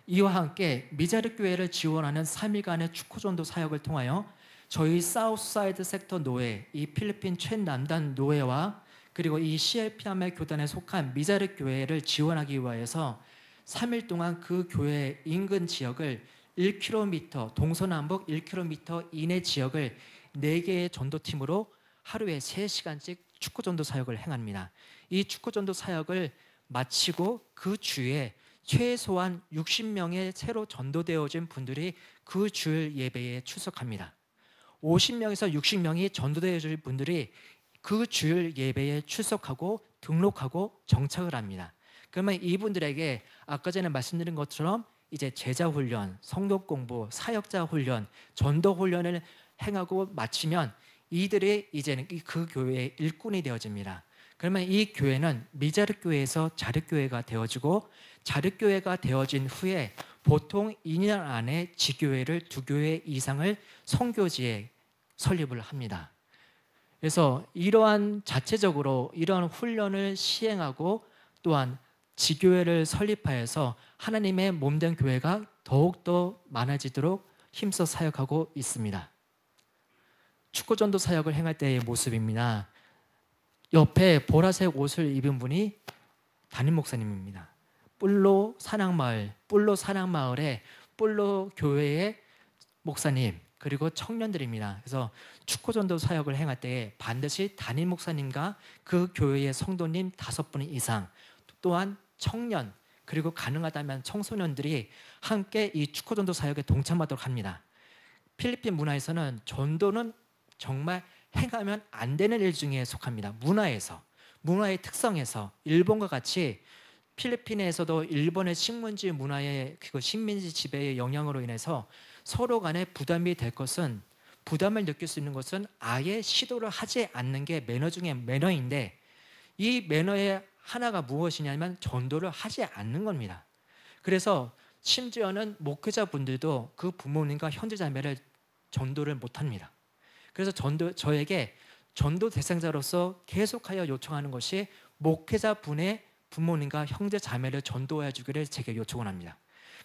이와 함께 미자르 교회를 지원하는 3일간의 축구 전도 사역을 통하여 저희 사우스사이드 섹터 노회, 이 필리핀 최남단 노회와 그리고 이 CLP함의 교단에 속한 미자르 교회를 지원하기 위해서 3일 동안 그 교회 인근 지역을 1km, 동서남북 1km 이내 지역을 4개의 전도팀으로 하루에 3시간씩 축구 전도 사역을 행합니다. 이 축구 전도 사역을 마치고 그 주에 최소한 60명의 새로 전도되어진 분들이 그 주일 예배에 출석합니다. 50명에서 60명이 전도되어질 분들이 그 주일 예배에 출석하고 등록하고 정착을 합니다. 그러면 이분들에게 아까 전에 말씀드린 것처럼 이제 제자 훈련, 성경 공부, 사역자 훈련, 전도 훈련을 행하고 마치면 이들이 이제는 그 교회의 일꾼이 되어집니다. 그러면 이 교회는 미자르 교회에서 자르 교회가 되어지고, 자르 교회가 되어진 후에 보통 2년 안에 지교회를 2교회 이상을 선교지에 설립을 합니다. 그래서 이러한 자체적으로 이러한 훈련을 시행하고 또한 지교회를 설립하여서 하나님의 몸된 교회가 더욱더 많아지도록 힘써 사역하고 있습니다. 축구전도 사역을 행할 때의 모습입니다. 옆에 보라색 옷을 입은 분이 담임 목사님입니다. 뿔로 사랑마을의 뿔로 교회의 목사님, 그리고 청년들입니다. 그래서 축구전도 사역을 행할 때에 반드시 담임 목사님과 그 교회의 성도님 5분 이상, 또한 청년, 그리고 가능하다면 청소년들이 함께 이 축구전도 사역에 동참하도록 합니다. 필리핀 문화에서는 전도는 정말 행하면 안 되는 일 중에 속합니다. 문화의 특성에서 일본과 같이 필리핀에서도 일본의 식민지 문화의 식민지 지배의 영향으로 인해서 서로 간에 부담이 될 것은, 부담을 느낄 수 있는 것은 아예 시도를 하지 않는 게 매너 중에 매너인데, 이 매너의 하나가 무엇이냐면 전도를 하지 않는 겁니다. 그래서 심지어는 목회자분들도 그 부모님과 형제자매를 전도를 못합니다. 그래서 저에게 전도 대상자로서 계속하여 요청하는 것이 목회자분의 부모님과 형제자매를 전도해 주기를 제게 요청을 합니다.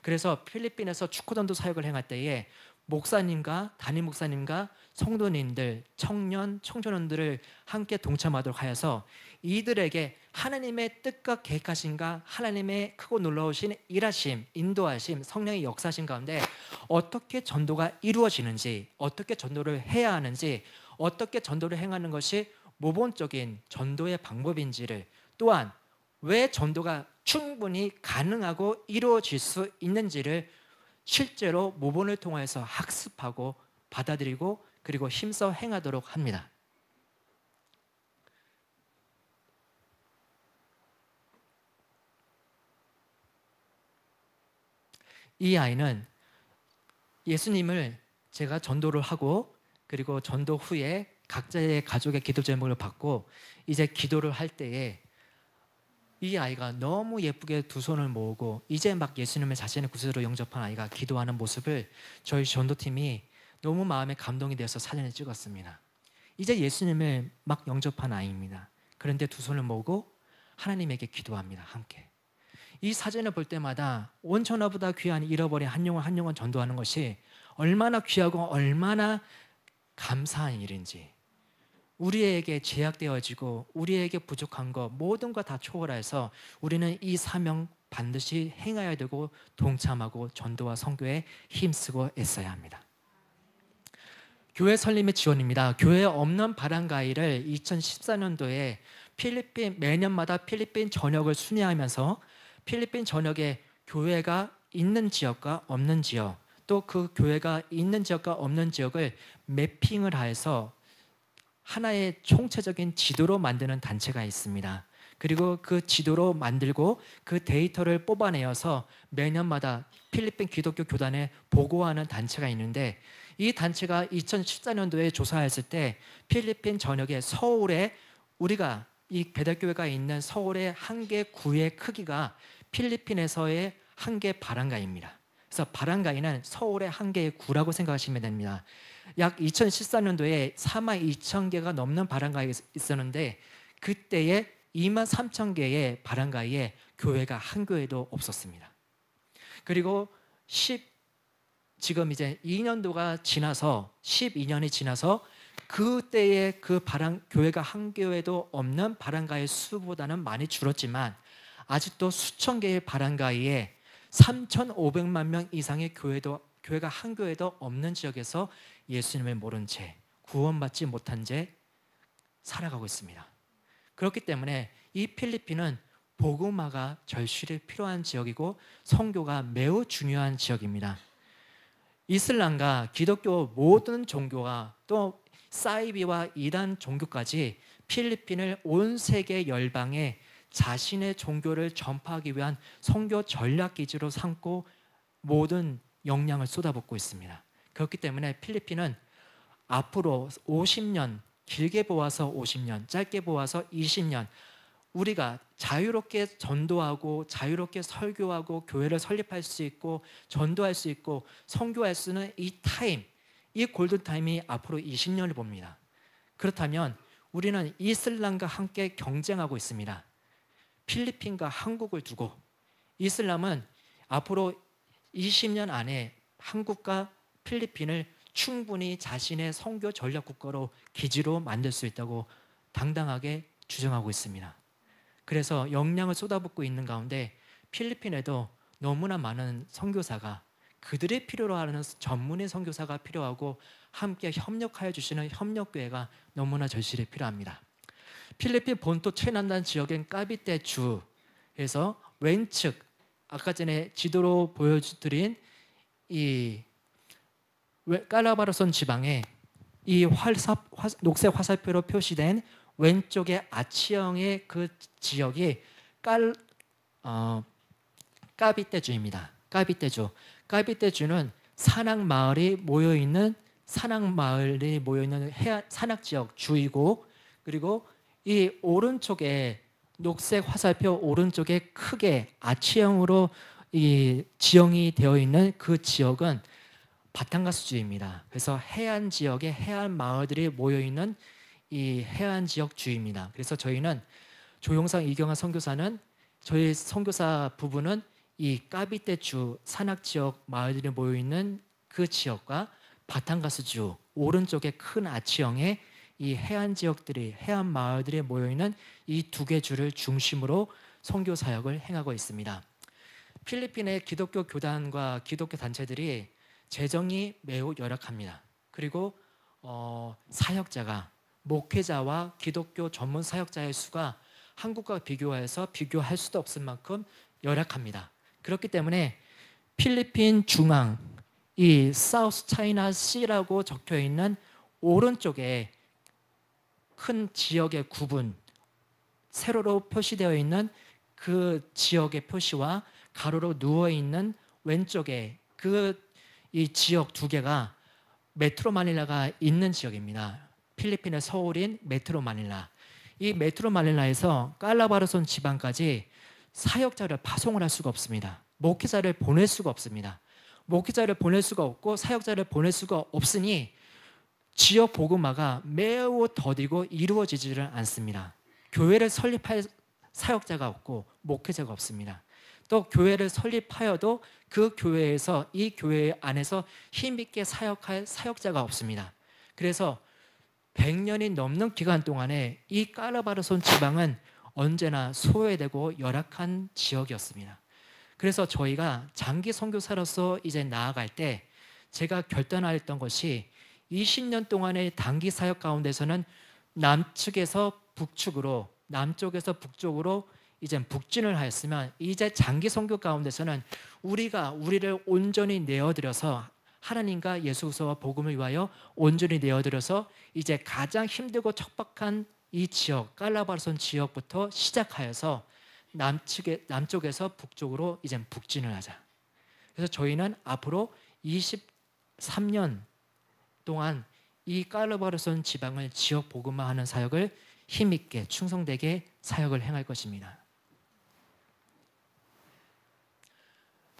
그래서 필리핀에서 축구전도 사역을 행할 때에 목사님과 담임 목사님과 성도님들, 청소년들을 함께 동참하도록 하여서 이들에게 하나님의 뜻과 계획하심과 하나님의 크고 놀라우신 일하심, 인도하심, 성령의 역사심 가운데 어떻게 전도가 이루어지는지, 어떻게 전도를 해야 하는지, 어떻게 전도를 행하는 것이 모범적인 전도의 방법인지를, 또한 왜 전도가 충분히 가능하고 이루어질 수 있는지를 실제로 모본을 통해서 학습하고 받아들이고 그리고 힘써 행하도록 합니다. 이 아이는 예수님을 제가 전도를 하고 그리고 전도 후에 각자의 가족의 기도 제목을 받고 이제 기도를 할 때에 이 아이가 너무 예쁘게 두 손을 모으고 이제 막 예수님을 자신의 구세주로 영접한 아이가 기도하는 모습을 저희 전도팀이 너무 마음에 감동이 되어서 사진을 찍었습니다. 이제 예수님을 막 영접한 아이입니다. 그런데 두 손을 모으고 하나님에게 기도합니다. 함께. 이 사진을 볼 때마다 온천하보다 귀한 잃어버린 한 영혼 전도하는 것이 얼마나 귀하고 얼마나 감사한 일인지, 우리에게 제약되어지고 우리에게 부족한 것 모든 것 다 초월해서 우리는 이 사명 반드시 행해야 되고 동참하고 전도와 선교에 힘쓰고 애써야 합니다. 교회 설립의 지원입니다. 교회 없는 바람가이를 2014년도에 매년마다 필리핀 전역을 순회하면서 필리핀 전역에 교회가 있는 지역과 없는 지역, 또 그 교회가 있는 지역과 없는 지역을 매핑을 해서 하나의 총체적인 지도로 만드는 단체가 있습니다. 그리고 그 지도로 만들고 그 데이터를 뽑아내어서 매년마다 필리핀 기독교 교단에 보고하는 단체가 있는데, 이 단체가 2014년도에 조사했을 때 필리핀 전역의 서울에, 우리가 이 배달교회가 있는 서울의 한 개 구의 크기가 필리핀에서의 한 개 바란가이입니다. 그래서 바란가이는 서울의 한 개의 구라고 생각하시면 됩니다. 약 2014년도에 4만 2천 개가 넘는 바란가이가 있었는데, 그때에 2만 3천 개의 바란가이에 교회가 한 교회도 없었습니다. 그리고 지금 이제 2년도가 지나서 12년이 지나서 그때의 그 교회가 한 교회도 없는 바란가의 수보다는 많이 줄었지만, 아직도 수천 개의 바란가이에 3,500만 명 이상의 교회가 한 교회도 없는 지역에서 예수님을 모른 채, 구원받지 못한 채 살아가고 있습니다. 그렇기 때문에 이 필리핀은 복음화가 절실히 필요한 지역이고 선교가 매우 중요한 지역입니다. 이슬람과 기독교 모든 종교가, 또 사이비와 이단 종교까지 필리핀을 온 세계 열방에 자신의 종교를 전파하기 위한 선교 전략 기지로 삼고 모든 역량을 쏟아붓고 있습니다. 그렇기 때문에 필리핀은 앞으로 50년, 길게 보아서 50년, 짧게 보아서 20년, 우리가 자유롭게 전도하고 자유롭게 설교하고 교회를 설립할 수 있고 전도할 수 있고 선교할 수 있는 이 골든타임이 앞으로 20년을 봅니다. 그렇다면 우리는 이슬람과 함께 경쟁하고 있습니다. 필리핀과 한국을 두고 이슬람은 앞으로 20년 안에 한국과 필리핀을 충분히 자신의 선교 전략 국가로 기지로 만들 수 있다고 당당하게 주장하고 있습니다. 그래서 역량을 쏟아붓고 있는 가운데 필리핀에도 너무나 많은 선교사가, 그들이 필요로 하는 전문의 선교사가 필요하고 함께 협력하여 주시는 협력교회가 너무나 절실히 필요합니다. 필리핀 본토 최남단 지역인 까비떼 주에서 왼측, 아까 전에 지도로 보여드린 이 깔라바르손 지방에 이 녹색 화살표로 표시된 왼쪽의 아치형의 그 지역이 까비떼주입니다. 까비떼주는 산악마을이 모여있는 산악 지역 주이고, 그리고 이 오른쪽에 녹색 화살표 오른쪽에 크게 아치형으로 이 지형이 되어 있는 그 지역은 바탕가스주입니다. 그래서 해안 지역에 해안 마을들이 모여 있는 이 해안 지역 주입니다. 그래서 저희는 조용상 이경환 선교사는, 저희 선교사 부부는 이 까비떼주 산악 지역 마을들이 모여 있는 그 지역과 바탕가스주 오른쪽에 큰 아치형의 이 해안 지역들이, 해안 마을들이 모여 있는 이 두 개 주를 중심으로 선교 사역을 행하고 있습니다. 필리핀의 기독교 교단과 기독교 단체들이 재정이 매우 열악합니다. 그리고 사역자가, 목회자와 기독교 전문 사역자의 수가 한국과 비교해서 비교할 수도 없을 만큼 열악합니다. 그렇기 때문에 필리핀 중앙, 이 사우스 차이나 C라고 적혀 있는 오른쪽에 큰 지역의 구분, 세로로 표시되어 있는 그 지역의 표시와 가로로 누워 있는 왼쪽에 이 지역 두 개가 메트로 마닐라가 있는 지역입니다. 필리핀의 서울인 메트로 마닐라. 이 메트로 마닐라에서 깔라바르손 지방까지 사역자를 파송을 할 수가 없습니다. 목회자를 보낼 수가 없습니다. 목회자를 보낼 수가 없고 사역자를 보낼 수가 없으니 지역 복음화가 매우 더디고 이루어지지를 않습니다. 교회를 설립할 사역자가 없고 목회자가 없습니다. 또 교회를 설립하여도 그 교회에서, 이 교회 안에서 힘있게 사역할 사역자가 없습니다. 그래서 100년이 넘는 기간 동안에 이 까라바르손 지방은 언제나 소외되고 열악한 지역이었습니다. 그래서 저희가 장기 선교사로서 이제 나아갈 때 제가 결단하였던 것이 20년 동안의 단기 사역 가운데서는 남쪽에서 북쪽으로 이제 북진을 하였으면, 이제 장기 선교 가운데서는 우리를 온전히 내어드려서 하나님과 예수 그리스도와 복음을 위하여 온전히 내어드려서 이제 가장 힘들고 척박한 이 지역 깔라바르손 지역부터 시작하여서 남쪽에서 북쪽으로 이제 북진을 하자. 그래서 저희는 앞으로 23년 동안 이 깔라바르손 지방을 지역 복음화하는 사역을 힘있게 충성되게 사역을 행할 것입니다.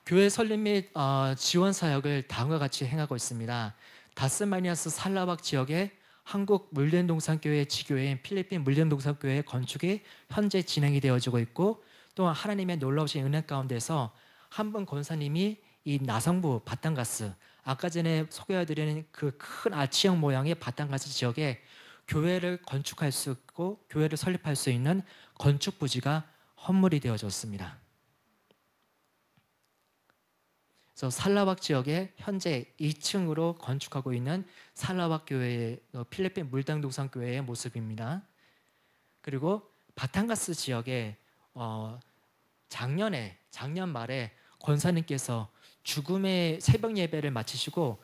교회 설립 및 지원 사역을 다음과 같이 행하고 있습니다. 다스마니아스 살라박 지역에 한국 물련동산교회 지교회인 필리핀 물련동산교회 건축이 현재 진행이 되어지고 있고, 또한 하나님의 놀라우신 은혜 가운데서 한 분 권사님이 이 나성부 바탄가스, 아까 전에 소개해드리는 그 큰 아치형 모양의 바탄가스 지역에 교회를 건축할 수 있고 교회를 설립할 수 있는 건축 부지가 헌물이 되어졌습니다. 그래서 살라박 지역에 현재 2층으로 건축하고 있는 살라박 교회의 필리핀 물당동산 교회의 모습입니다. 그리고 바탄가스 지역에 작년 말에 권사님께서 죽음의 새벽 예배를 마치시고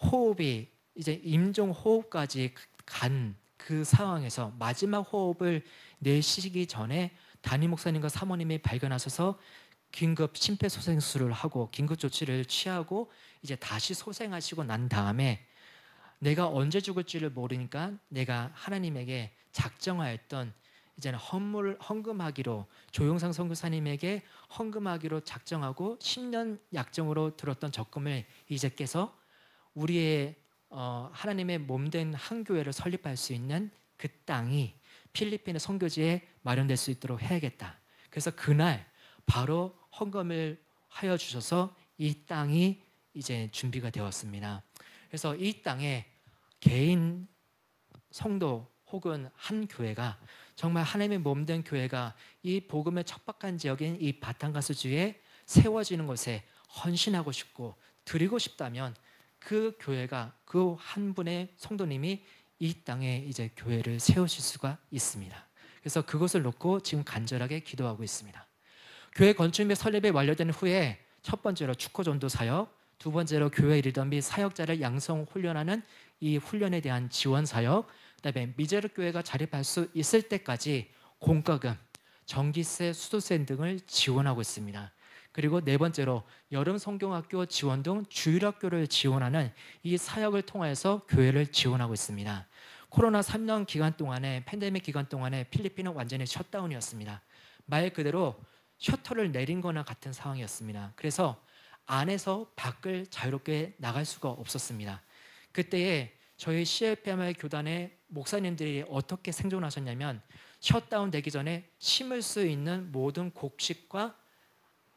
호흡이 이제 임종 호흡까지 간 그 상황에서 마지막 호흡을 내쉬기 전에 담임 목사님과 사모님이 발견하셔서 긴급 심폐소생술을 하고 긴급 조치를 취하고 이제 다시 소생하시고 난 다음에 내가 언제 죽을지를 모르니까 내가 하나님에게 작정하였던 이제는 헌금하기로 조용상 선교사님에게 헌금하기로 작정하고 10년 약정으로 들었던 적금을 이제 깨서 우리의 하나님의 몸된 한 교회를 설립할 수 있는 그 땅이 필리핀의 선교지에 마련될 수 있도록 해야겠다. 그래서 그날 바로 헌금을 하여 주셔서 이 땅이 이제 준비가 되었습니다. 그래서 이 땅에 개인 성도 혹은 한 교회가 정말 하나님의 몸된 교회가 이 복음의 척박한 지역인 이 바탄가스주에 세워지는 것에 헌신하고 싶고 드리고 싶다면 그 교회가 그 한 분의 성도님이 이 땅에 이제 교회를 세우실 수가 있습니다. 그래서 그것을 놓고 지금 간절하게 기도하고 있습니다. 교회 건축 및 설립이 완료된 후에 첫 번째로 축구전도 사역, 두 번째로 교회 리더 및 사역자를 양성 훈련하는 이 훈련에 대한 지원 사역, 그다음에 미제르 교회가 자립할 수 있을 때까지 공과금, 전기세, 수도세 등을 지원하고 있습니다. 그리고 네 번째로 여름 성경학교 지원 등 주일학교를 지원하는 이 사역을 통해서 교회를 지원하고 있습니다. 코로나 3년 기간 동안에 팬데믹 기간 동안에 필리핀은 완전히 셧다운이었습니다. 말 그대로 셔터를 내린 거나 같은 상황이었습니다. 그래서 안에서 밖을 자유롭게 나갈 수가 없었습니다. 그때에 저희 CFMI 교단의 목사님들이 어떻게 생존하셨냐면 셧다운 되기 전에 심을 수 있는 모든 곡식과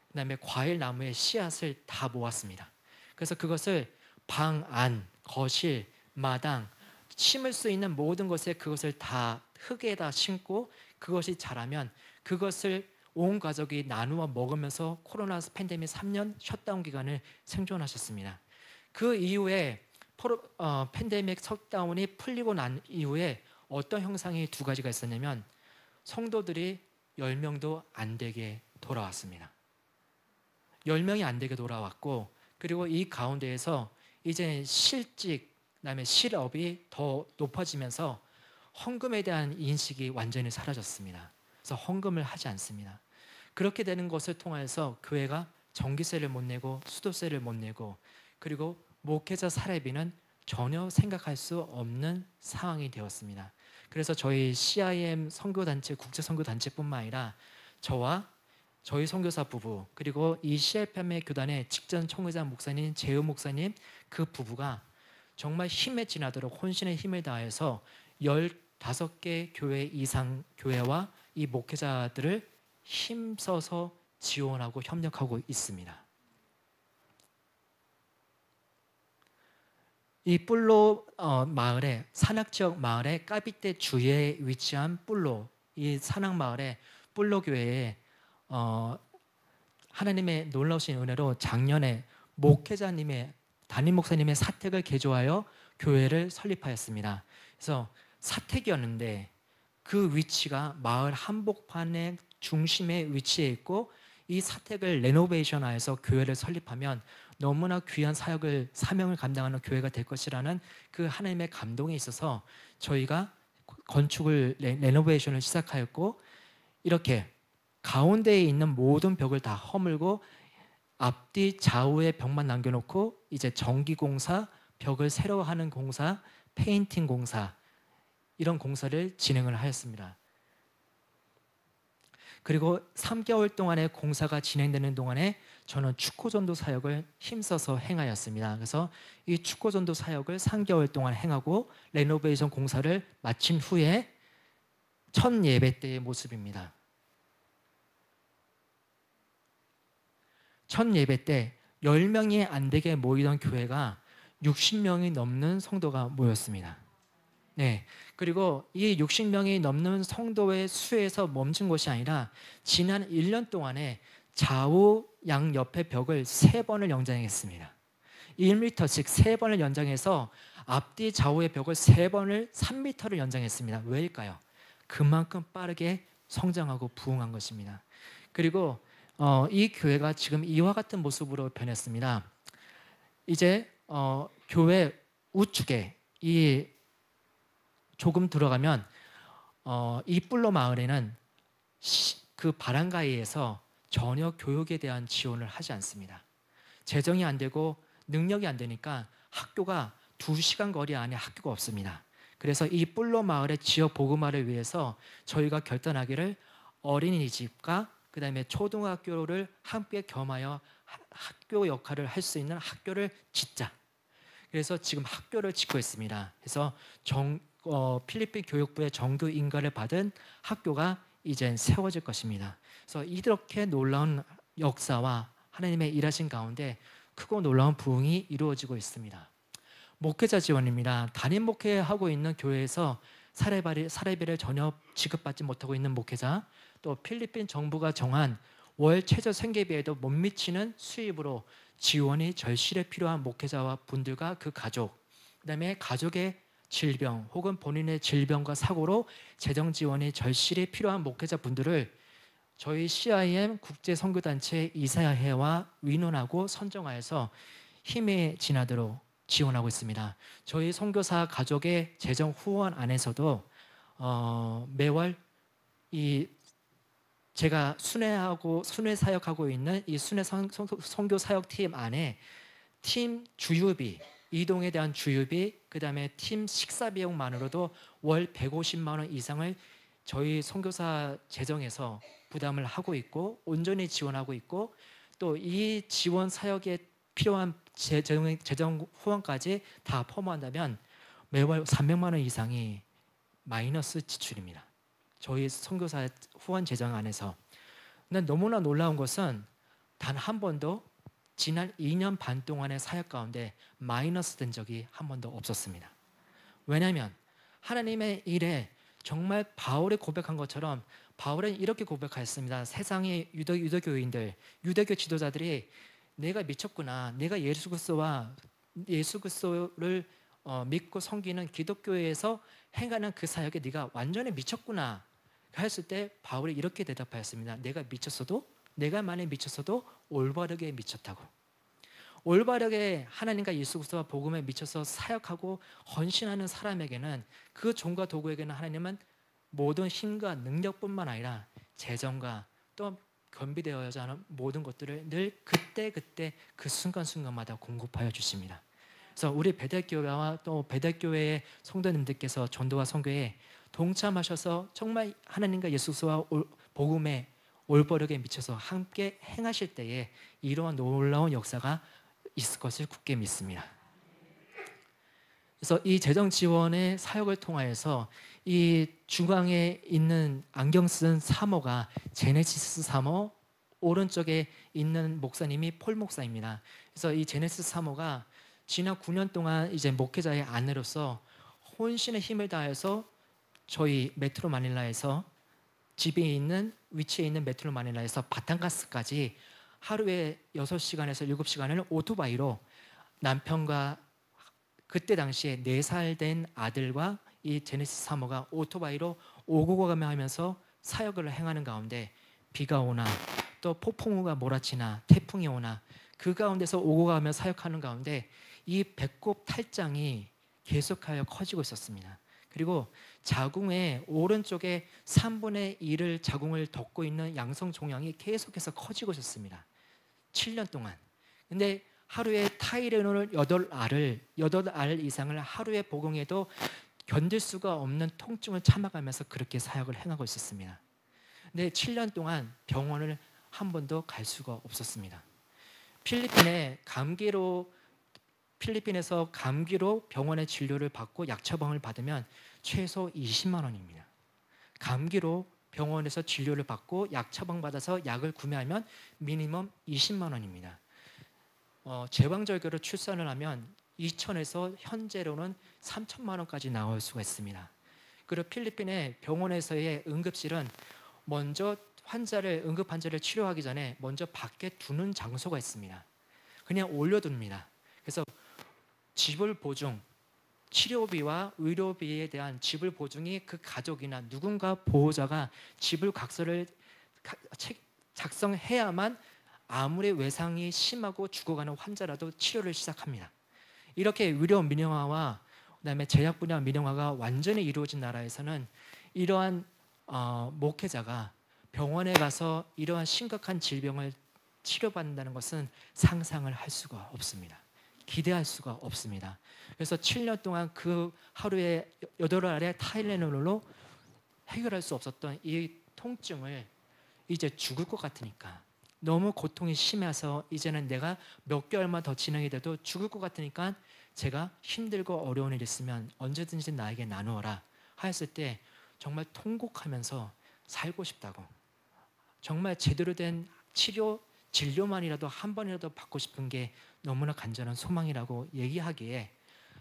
그다음에 과일 나무의 씨앗을 다 모았습니다. 그래서 그것을 방 안, 거실, 마당 심을 수 있는 모든 것에 그것을 다 흙에다 심고 그것이 자라면 그것을 온 가족이 나누어 먹으면서 코로나 팬데믹 3년 셧다운 기간을 생존하셨습니다. 그 이후에 팬데믹 셧다운이 풀리고 난 이후에 어떤 형상이 두 가지가 있었냐면 성도들이 10명도 안 되게 돌아왔습니다. 10명이 안 되게 돌아왔고, 그리고 이 가운데에서 이제 실직, 그다음에 실업이 더 높아지면서 헌금에 대한 인식이 완전히 사라졌습니다. 그래서 헌금을 하지 않습니다. 그렇게 되는 것을 통해서 교회가 전기세를 못 내고 수도세를 못 내고 그리고 목회자 사례비는 전혀 생각할 수 없는 상황이 되었습니다. 그래서 저희 CIM 선교단체, 국제선교단체뿐만 아니라 저와 저희 선교사 부부 그리고 이 CFM의 교단의 직전 총회장 목사님 재우 목사님 그 부부가 정말 힘에 지나도록 혼신의 힘을 다해서 15개 교회 이상 교회와 이 목회자들을 힘써서 지원하고 협력하고 있습니다. 이 뿔로 마을에 산악지역 마을의 까비떼 주에 위치한 뿔로 이 산악마을의 뿔로 교회에 하나님의 놀라우신 은혜로 작년에 목회자님의 담임 목사님의 사택을 개조하여 교회를 설립하였습니다. 그래서 사택이었는데 그 위치가 마을 한복판의 중심에 위치해 있고 이 사택을 레노베이션하여서 교회를 설립하면 너무나 귀한 사명을 감당하는 교회가 될 것이라는 그 하나님의 감동에 있어서 저희가 건축을 레노베이션을 시작하였고 이렇게 가운데에 있는 모든 벽을 다 허물고 앞뒤 좌우의 벽만 남겨놓고 이제 전기공사, 벽을 새로 하는 공사, 페인팅 공사 이런 공사를 진행을 하였습니다. 그리고 3개월 동안의 공사가 진행되는 동안에 저는 축구전도 사역을 힘써서 행하였습니다. 그래서 이 축구전도 사역을 3개월 동안 행하고 레노베이션 공사를 마친 후에 첫 예배 때의 모습입니다. 첫 예배 때 10명이 안 되게 모이던 교회가 60명이 넘는 성도가 모였습니다. 네. 그리고 이 60명이 넘는 성도의 수에서 멈춘 것이 아니라 지난 1년 동안에 좌우 양 옆의 벽을 3번을 연장했습니다. 1m씩 3번을 연장해서 앞뒤 좌우의 벽을 3번을 3m를 연장했습니다. 왜일까요? 그만큼 빠르게 성장하고 부흥한 것입니다. 그리고 이 교회가 지금 이와 같은 모습으로 변했습니다. 이제 교회 우측에 이 조금 들어가면 이 뿔로 마을에는 그 바람가이에서 전혀 교육에 대한 지원을 하지 않습니다. 재정이 안 되고 능력이 안 되니까 학교가 2시간 거리 안에 학교가 없습니다. 그래서 이 뿔로 마을의 지역 복음화를 위해서 저희가 결단하기를 어린이집과 그 다음에 초등학교를 함께 겸하여 학교 역할을 할 수 있는 학교를 짓자. 그래서 지금 학교를 짓고 있습니다. 그래서 필리핀 교육부의 정규 인가를 받은 학교가 이제 세워질 것입니다. 그래서 이렇게 놀라운 역사와 하나님의 일하신 가운데 크고 놀라운 부흥이 이루어지고 있습니다. 목회자 지원입니다. 담임 목회하고 있는 교회에서 사례비를 전혀 지급받지 못하고 있는 목회자, 또 필리핀 정부가 정한 월 최저 생계비에도 못 미치는 수입으로 지원이 절실히 필요한 목회자와 분들과 그 가족, 그다음에 가족의 질병 혹은 본인의 질병과 사고로 재정 지원이 절실히 필요한 목회자 분들을 저희 CIM 국제선교단체 이사야회와 의논하고 선정하여서 힘의 진화대로 지원하고 있습니다. 저희 선교사 가족의 재정 후원 안에서도 매월 이 제가 순회 사역하고 있는 이 순회 선교 사역팀 안에 팀 주유비, 이동에 대한 주유비, 그 다음에 팀 식사 비용만으로도 월 150만 원 이상을 저희 선교사 재정에서 부담을 하고 있고 온전히 지원하고 있고 또 이 지원 사역에 필요한 재정 후원까지 다 포함한다면 매월 300만 원 이상이 마이너스 지출입니다. 저희 선교사 후원 재정 안에서. 근데 너무나 놀라운 것은 단 한 번도 지난 2년 반 동안의 사역 가운데 마이너스 된 적이 한 번도 없었습니다. 왜냐하면 하나님의 일에 정말 바울이 고백한 것처럼 바울은 이렇게 고백하였습니다. 세상의 유대교인들, 유대교 지도자들이 내가 미쳤구나, 내가 예수 그리스도를 믿고 섬기는 기독교회에서 행하는 그 사역에 네가 완전히 미쳤구나 했을 때 바울이 이렇게 대답하였습니다. 내가 만약 미쳤어도 올바르게 미쳤다고. 올바르게 하나님과 예수 그리스도와 복음에 미쳐서 사역하고 헌신하는 사람에게는 그 종과 도구에게는 하나님은 모든 힘과 능력뿐만 아니라 재정과 또 겸비되어야 하는 모든 것들을 늘 그때 그 순간순간마다 공급하여 주십니다. 그래서 우리 베델교회와 또 베델교회의 성도님들께서 전도와 선교에 동참하셔서 정말 하나님과 예수 그리스도와 복음에 올바르게 미쳐서 함께 행하실 때에 이러한 놀라운 역사가 있을 것을 굳게 믿습니다. 그래서 이 재정 지원의 사역을 통하여서 이 중앙에 있는 안경 쓴 사모가 제네시스 사모, 오른쪽에 있는 목사님이 폴 목사입니다. 그래서 이 제네시스 사모가 지난 9년 동안 이제 목회자의 아내로서 혼신의 힘을 다해서 저희 메트로 마닐라에서 위치에 있는 메트로 마닐라에서 바탕가스까지 하루에 6시간에서 7시간을 오토바이로 남편과 그때 당시에 4살 된 아들과 이 제네시스 사모가 오토바이로 오고 가며 하면서 사역을 행하는 가운데 비가 오나 또 폭풍우가 몰아치나 태풍이 오나 그 가운데서 오고 가며 사역하는 가운데 이 배꼽 탈장이 계속하여 커지고 있었습니다. 그리고 자궁의 오른쪽에 3분의 1을 자궁을 덮고 있는 양성 종양이 계속해서 커지고 있었습니다. 7년 동안. 근데 하루에 타이레놀 8알 이상을 하루에 복용해도 견딜 수가 없는 통증을 참아가면서 그렇게 사역을 행하고 있었습니다. 근데 7년 동안 병원을 한 번도 갈 수가 없었습니다. 필리핀에서 감기로 병원의 진료를 받고 약 처방을 받으면 최소 20만 원입니다. 감기로 병원에서 진료를 받고 약 처방받아서 약을 구매하면 미니멈 20만 원입니다. 제왕절개로 출산을 하면 2천에서 현재로는 3천만 원까지 나올 수가 있습니다. 그리고 필리핀의 병원에서의 응급실은 먼저 응급 환자를 치료하기 전에 먼저 밖에 두는 장소가 있습니다. 그냥 올려둡니다. 그래서 지불 보증, 치료비와 의료비에 대한 지불 보증이 그 가족이나 누군가 보호자가 지불각서를 작성해야만 아무리 외상이 심하고 죽어가는 환자라도 치료를 시작합니다. 이렇게 의료 민영화와 그다음에 제약 분야 민영화가 완전히 이루어진 나라에서는 이러한 목회자가 병원에 가서 이러한 심각한 질병을 치료받는다는 것은 상상을 할 수가 없습니다. 기대할 수가 없습니다. 그래서 7년 동안 그 하루에 8알의 타이레놀로 해결할 수 없었던 이 통증을 이제 죽을 것 같으니까, 너무 고통이 심해서 이제는 내가 몇 개월만 더 진행이 돼도 죽을 것 같으니까 제가 힘들고 어려운 일 있으면 언제든지 나에게 나누어라 하였을 때 정말 통곡하면서 살고 싶다고, 정말 제대로 된 진료만이라도 한 번이라도 받고 싶은 게 너무나 간절한 소망이라고 얘기하기에,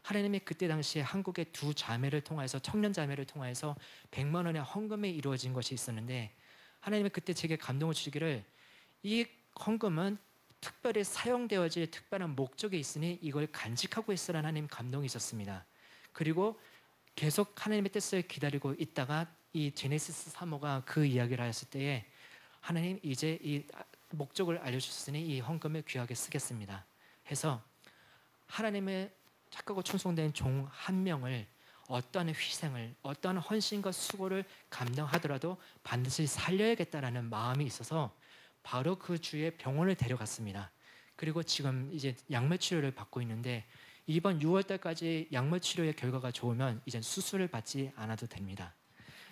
하나님이 그때 당시에 한국의 두 자매를 통해서, 청년 자매를 통해서 100만 원의 헌금이 이루어진 것이 있었는데, 하나님이 그때 제게 감동을 주시기를, 이 헌금은 특별히 사용되어질 특별한 목적이 있으니 이걸 간직하고 있으라는 하나님 감동이 있었습니다. 그리고 계속 하나님의 뜻을 기다리고 있다가 이 제네시스 3호가 그 이야기를 하였을 때에, 하나님 이제 이 목적을 알려주셨으니 이 헌금을 귀하게 쓰겠습니다 해서 하나님의 착하고 충성된 종 한 명을 어떠한 희생을, 어떠한 헌신과 수고를 감당하더라도 반드시 살려야겠다라는 마음이 있어서 바로 그 주에 병원을 데려갔습니다. 그리고 지금 이제 약물 치료를 받고 있는데, 이번 6월 달까지 약물 치료의 결과가 좋으면 이제 수술을 받지 않아도 됩니다.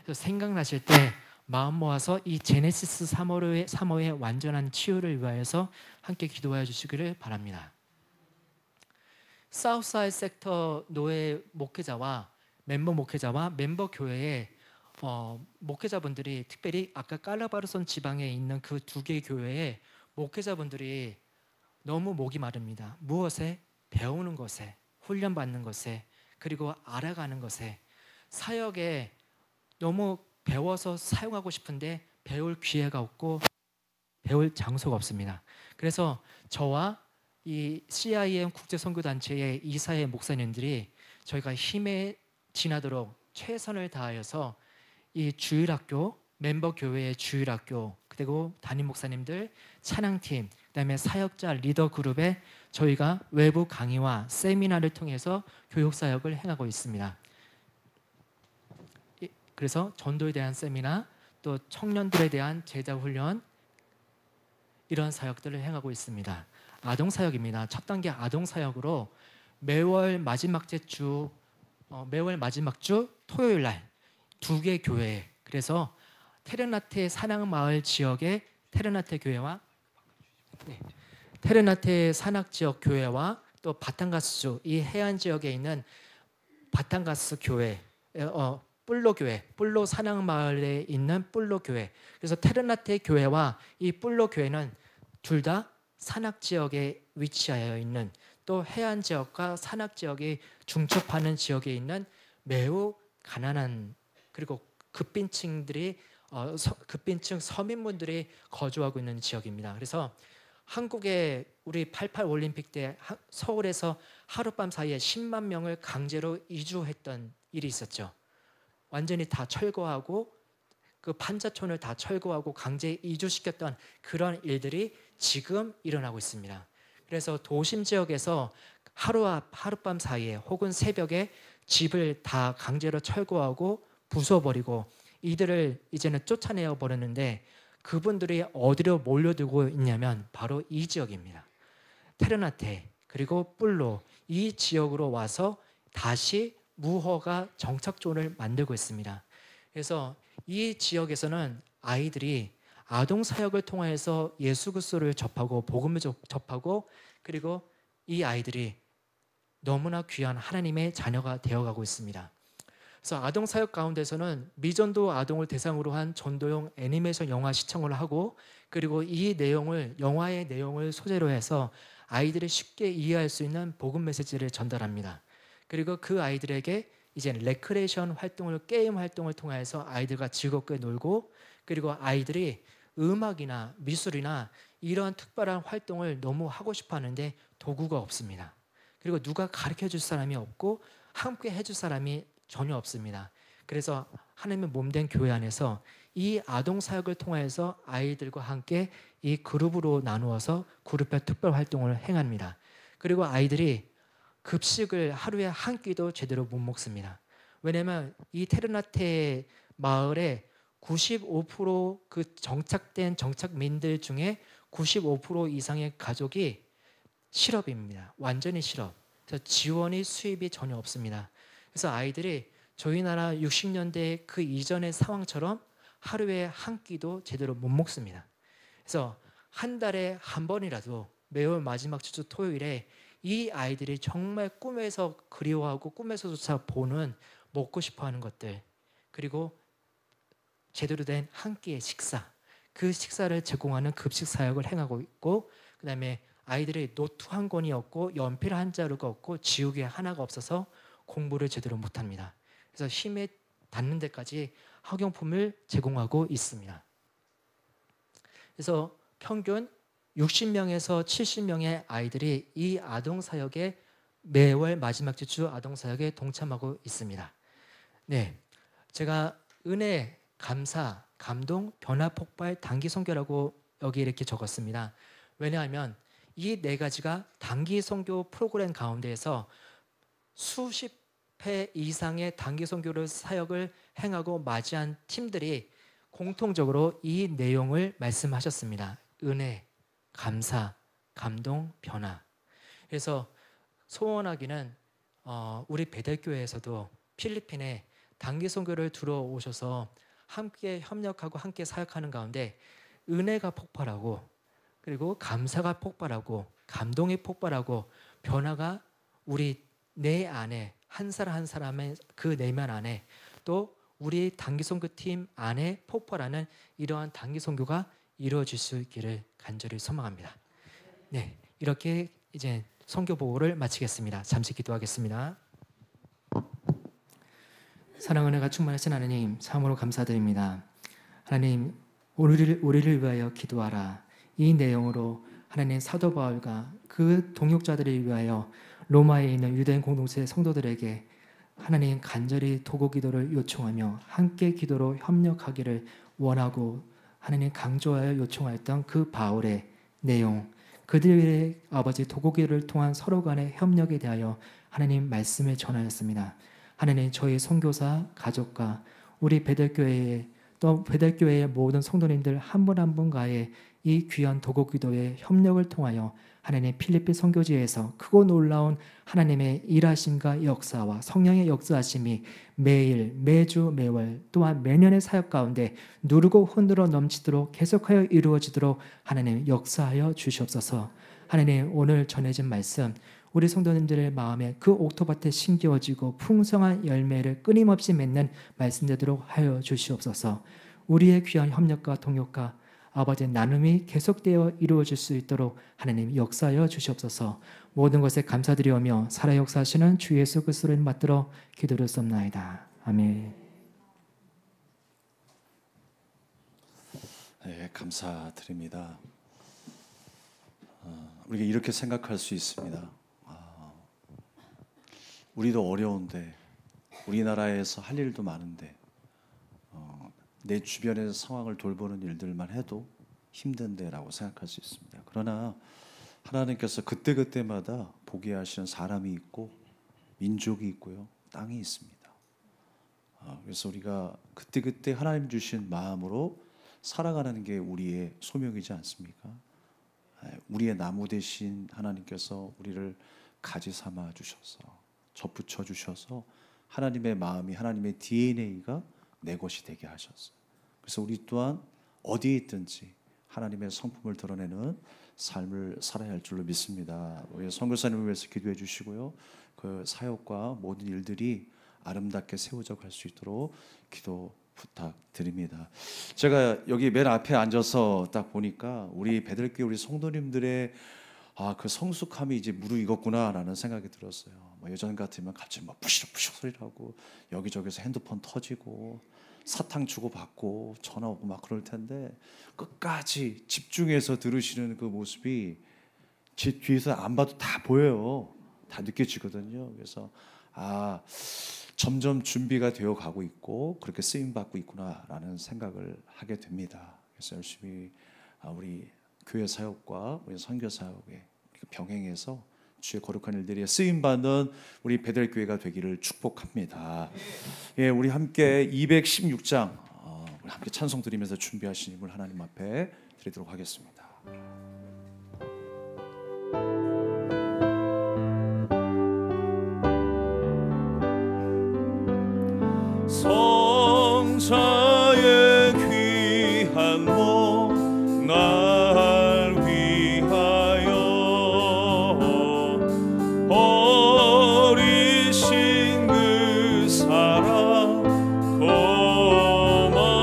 그래서 생각나실 때 마음 모아서 이 제네시스 3호의 완전한 치유를 위하여서 함께 기도하여 주시기를 바랍니다. 사우스사이드 섹터 노예 목회자와 멤버 교회의 목회자분들이, 특별히 아까 깔라바르손 지방에 있는 그 두 개의 교회의 목회자분들이 너무 목이 마릅니다. 무엇에? 배우는 것에, 훈련받는 것에, 그리고 알아가는 것에, 사역에 너무 배워서 사용하고 싶은데 배울 기회가 없고 배울 장소가 없습니다. 그래서 저와 이 CIM 국제선교단체의 이사회 목사님들이 저희가 힘에 지나도록 최선을 다하여서 이 주일학교, 멤버 교회의 주일학교, 그리고 담임 목사님들, 찬양팀, 그다음에 사역자 리더 그룹에 저희가 외부 강의와 세미나를 통해서 교육 사역을 행하고 있습니다. 그래서 전도에 대한 세미나, 또 청년들에 대한 제자 훈련, 이런 사역들을 행하고 있습니다. 아동 사역입니다. 첫 단계 아동 사역으로 매월 마지막 주 토요일 날 두 개 교회, 그래서 테르나테 사낙마을 지역의 테르나테 교회와 테르나테 산악 지역 교회와 또 바탕가스주 이 해안 지역에 있는 바탕가스 교회, 뿔로 교회, 뿔로 산악마을에 있는 뿔로 교회. 그래서 테르나테 교회와 이 뿔로 교회는 둘 다 산악 지역에 위치하여 있는, 또 해안 지역과 산악 지역이 중첩하는 지역에 있는 매우 가난한, 그리고 급빈층 서민분들이 거주하고 있는 지역입니다. 그래서 한국의 우리 88 올림픽 때 서울에서 하룻밤 사이에 10만 명을 강제로 이주했던 일이 있었죠. 완전히 다 철거하고 그 판자촌을 다 철거하고 강제 이주시켰던 그런 일들이 지금 일어나고 있습니다. 그래서 도심 지역에서 하룻밤 사이에 혹은 새벽에 집을 다 강제로 철거하고 부숴버리고 이들을 이제는 쫓아내어 버렸는데, 그분들이 어디로 몰려들고 있냐면 바로 이 지역입니다. 테르나테 그리고 뿔로, 이 지역으로 와서 다시 무허가 정착존을 만들고 있습니다. 그래서 이 지역에서는 아이들이 아동 사역을 통해서 예수 그리스도를 접하고 복음을 접하고, 그리고 이 아이들이 너무나 귀한 하나님의 자녀가 되어가고 있습니다. 그래서 아동 사역 가운데서는 미전도 아동을 대상으로 한 전도용 애니메이션 영화 시청을 하고, 그리고 이 내용을, 영화의 내용을 소재로 해서 아이들이 쉽게 이해할 수 있는 복음 메시지를 전달합니다. 그리고 그 아이들에게 이제 레크레이션 활동을, 게임 활동을 통해서 아이들과 즐겁게 놀고, 그리고 아이들이 음악이나 미술이나 이런 특별한 활동을 너무 하고 싶어 하는데 도구가 없습니다. 그리고 누가 가르쳐 줄 사람이 없고 함께 해줄 사람이 전혀 없습니다. 그래서 하나님의 몸된 교회 안에서 이 아동 사역을 통해서 아이들과 함께 이 그룹으로 나누어서 그룹별 특별 활동을 행합니다. 그리고 아이들이 급식을 하루에 한 끼도 제대로 못 먹습니다. 왜냐하면 이 테르나테 마을에 95%그 정착된 정착민들 중에 95% 이상의 가족이 실업입니다. 완전히 실업. 그래서 지원이, 수입이 전혀 없습니다. 그래서 아이들이 저희 나라 60년대 그 이전의 상황처럼 하루에 한 끼도 제대로 못 먹습니다. 그래서 한 달에 한 번이라도 매월 마지막 주 토요일에 이 아이들이 정말 꿈에서 그리워하고 꿈에서조차 보는 먹고 싶어하는 것들, 그리고 제대로 된 한 끼의 식사, 그 식사를 제공하는 급식 사역을 행하고 있고, 그 다음에 아이들이 노트 한 권이 없고 연필 한 자루가 없고 지우개 하나가 없어서 공부를 제대로 못합니다. 그래서 힘에 닿는 데까지 학용품을 제공하고 있습니다. 그래서 평균 60명에서 70명의 아이들이 이 아동사역에, 매월 마지막 주 아동사역에 동참하고 있습니다. 네, 제가 은혜, 감사, 감동, 변화, 폭발, 단기 선교라고 여기 이렇게 적었습니다. 왜냐하면 이 네 가지가 단기 선교 프로그램 가운데에서 수십 회 이상의 단기 선교를 사역을 행하고 맞이한 팀들이 공통적으로 이 내용을 말씀하셨습니다. 은혜, 감사, 감동, 변화. 그래서 소원하기는 우리 베델교회에서도 필리핀에 단기 선교를 들어오셔서 함께 협력하고 함께 사역하는 가운데 은혜가 폭발하고, 그리고 감사가 폭발하고, 감동이 폭발하고, 변화가 우리 내 안에, 한 사람 한 사람의 그 내면 안에, 또 우리 단기 선교팀 안에 폭발하는 이러한 단기 선교가 이루어질 수 있기를 간절히 소망합니다. 네, 이렇게 이제 선교 보고를 마치겠습니다. 잠시 기도하겠습니다. 사랑 은혜가 충만하신 하나님, 참으로 감사드립니다. 하나님, 우리를 위하여 기도하라. 이 내용으로 하나님, 사도 바울과 그 동역자들을 위하여 로마에 있는 유대인 공동체 성도들에게 하나님 간절히 도고 기도를 요청하며 함께 기도로 협력하기를 원하고 하나님 강조하여 요청하였던 그 바울의 내용, 그들의 아버지 도고 기도를 통한 서로 간의 협력에 대하여 하나님 말씀을 전하였습니다. 하나님, 저희 선교사 가족과 우리 베델교회의, 또 베델교회의 모든 성도님들 한 분 한 분과의 이 귀한 도고 기도의 협력을 통하여 하나님, 필리핀 선교지에서 크고 놀라운 하나님의 일하심과 역사와 성령의 역사하심이 매일, 매주, 매월, 또한 매년의 사역 가운데 누르고 흔들어 넘치도록 계속하여 이루어지도록 하나님 역사하여 주시옵소서. 하나님, 오늘 전해진 말씀 우리 성도님들의 마음에 그 옥토밭에 심겨지고 풍성한 열매를 끊임없이 맺는 말씀 되도록 하여 주시옵소서. 우리의 귀한 협력과 동역과 아버지의 나눔이 계속되어 이루어질 수 있도록 하나님 역사하여 주시옵소서. 모든 것에 감사드리오며 살아 역사하시는 주 예수 그리스도를 받들어 기도를 쏩나이다. 아멘. 네, 감사드립니다. 우리가 이렇게 생각할 수 있습니다. 우리도 어려운데, 우리나라에서 할 일도 많은데, 내 주변의 상황을 돌보는 일들만 해도 힘든데라고 생각할 수 있습니다. 그러나 하나님께서 그때그때마다 보게 하시는 사람이 있고 민족이 있고요, 땅이 있습니다. 그래서 우리가 그때그때 하나님 주신 마음으로 살아가는 게 우리의 소명이지 않습니까? 우리의 나무 대신 하나님께서 우리를 가지 삼아 주셔서 접붙여 주셔서 하나님의 마음이, 하나님의 DNA가 내 것이 되게 하셨어요. 그래서 우리 또한 어디에 있든지 하나님의 성품을 드러내는 삶을 살아야 할 줄로 믿습니다. 우리 선교사님을 위해서 기도해 주시고요, 그 사역과 모든 일들이 아름답게 세워져 갈 수 있도록 기도 부탁드립니다. 제가 여기 맨 앞에 앉아서 딱 보니까 우리 베들교회 우리 성도님들의 그 성숙함이 이제 무르익었구나라는 생각이 들었어요. 예전 같으면 갑자기 막 부시럭부시럭 소리 나고 여기저기서 핸드폰 터지고 사탕 주고 받고 전화 오고 막 그럴 텐데, 끝까지 집중해서 들으시는 그 모습이 제 뒤에서 안 봐도 다 보여요. 다 느껴지거든요. 그래서 점점 준비가 되어 가고 있고 그렇게 쓰임 받고 있구나라는 생각을 하게 됩니다. 그래서 열심히 우리 교회 사역과 우리 선교 사역에 병행해서 주의 거룩한 일들이 쓰임 받는 우리 베델교회가 되기를 축복합니다. 예, 우리 함께 216장 우리 함께 찬송 드리면서 준비하신 힘을 하나님 앞에 드리도록 하겠습니다. 성자의 귀한 몸 날 위하여 버리신 그 사랑 고마워라.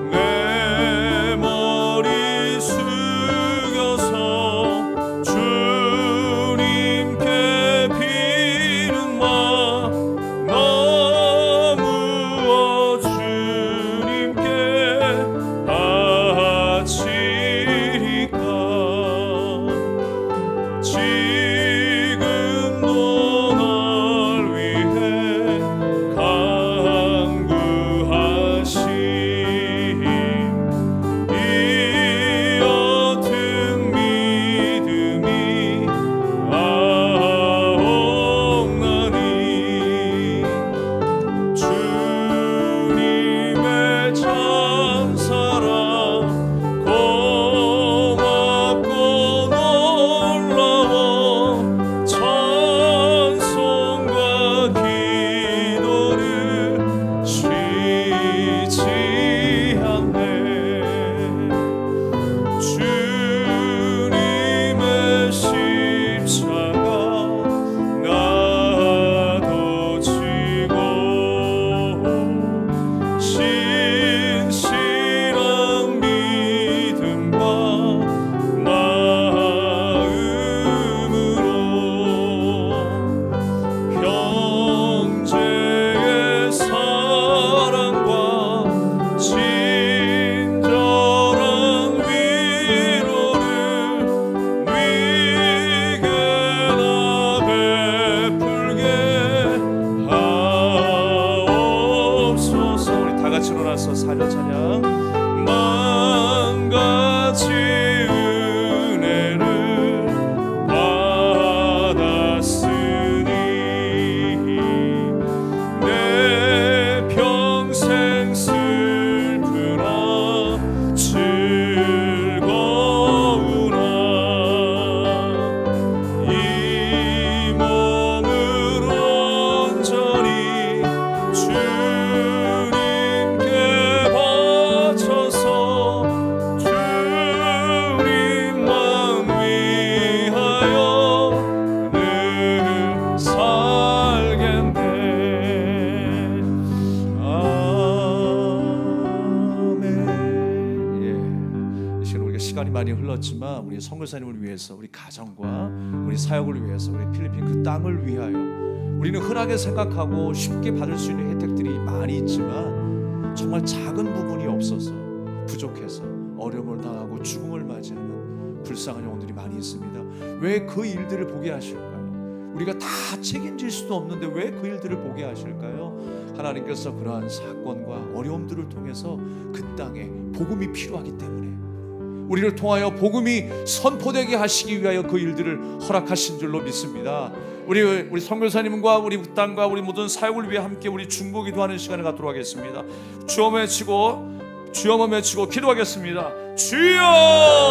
내 머리 숙여서 주님께 비는 마 너무 주님께 바치리까. 지금도 날 위해 간구하신 이 어떤 믿음이 아옵나니. 주님의 참사랑 고맙고 놀라워 찬송과 기도를 쉬지 않네. 주님의 십자가 나도 지고 신실한 믿음과 마음으로 형제의 사랑과 친절한 위로를 네게 나 베풀게 하옵소서. 우리 다 같이 일어나서 사려 찬양. 만 가지 은혜를 받았으니 내 평생 슬프나 즐거우나 이 몸을 온전히 주님께 바쳐서 주님만 위하여 늘 살겠네. 아멘. 예, 이 시간 우리가 시간이 많이 흘렀지만 우리 선교사님을 위해서, 우리 가정과 우리 사역을 위해서, 우리 필리핀 그 땅을 위하여, 우리는 흔하게 생각하고 쉽게 받을 수 있는 혜택들이 많이 있지만 정말 작은 부분이 없어서 부족해서 어려움을 당하고 죽음을 맞이하는 불쌍한 영혼들이 많이 있습니다. 왜 그 일들을 보게 하실까요? 우리가 다 책임질 수도 없는데 왜 그 일들을 보게 하실까요? 하나님께서 그러한 사건과 어려움들을 통해서 그 땅에 복음이 필요하기 때문에, 우리를 통하여 복음이 선포되게 하시기 위하여 그 일들을 허락하신 줄로 믿습니다. 우리 선교사님과 우리 땅과 우리 모든 사역을 위해 함께 우리 중보기도 하는 시간을 갖도록 하겠습니다. 주여 외치고 기도하겠습니다. 주여!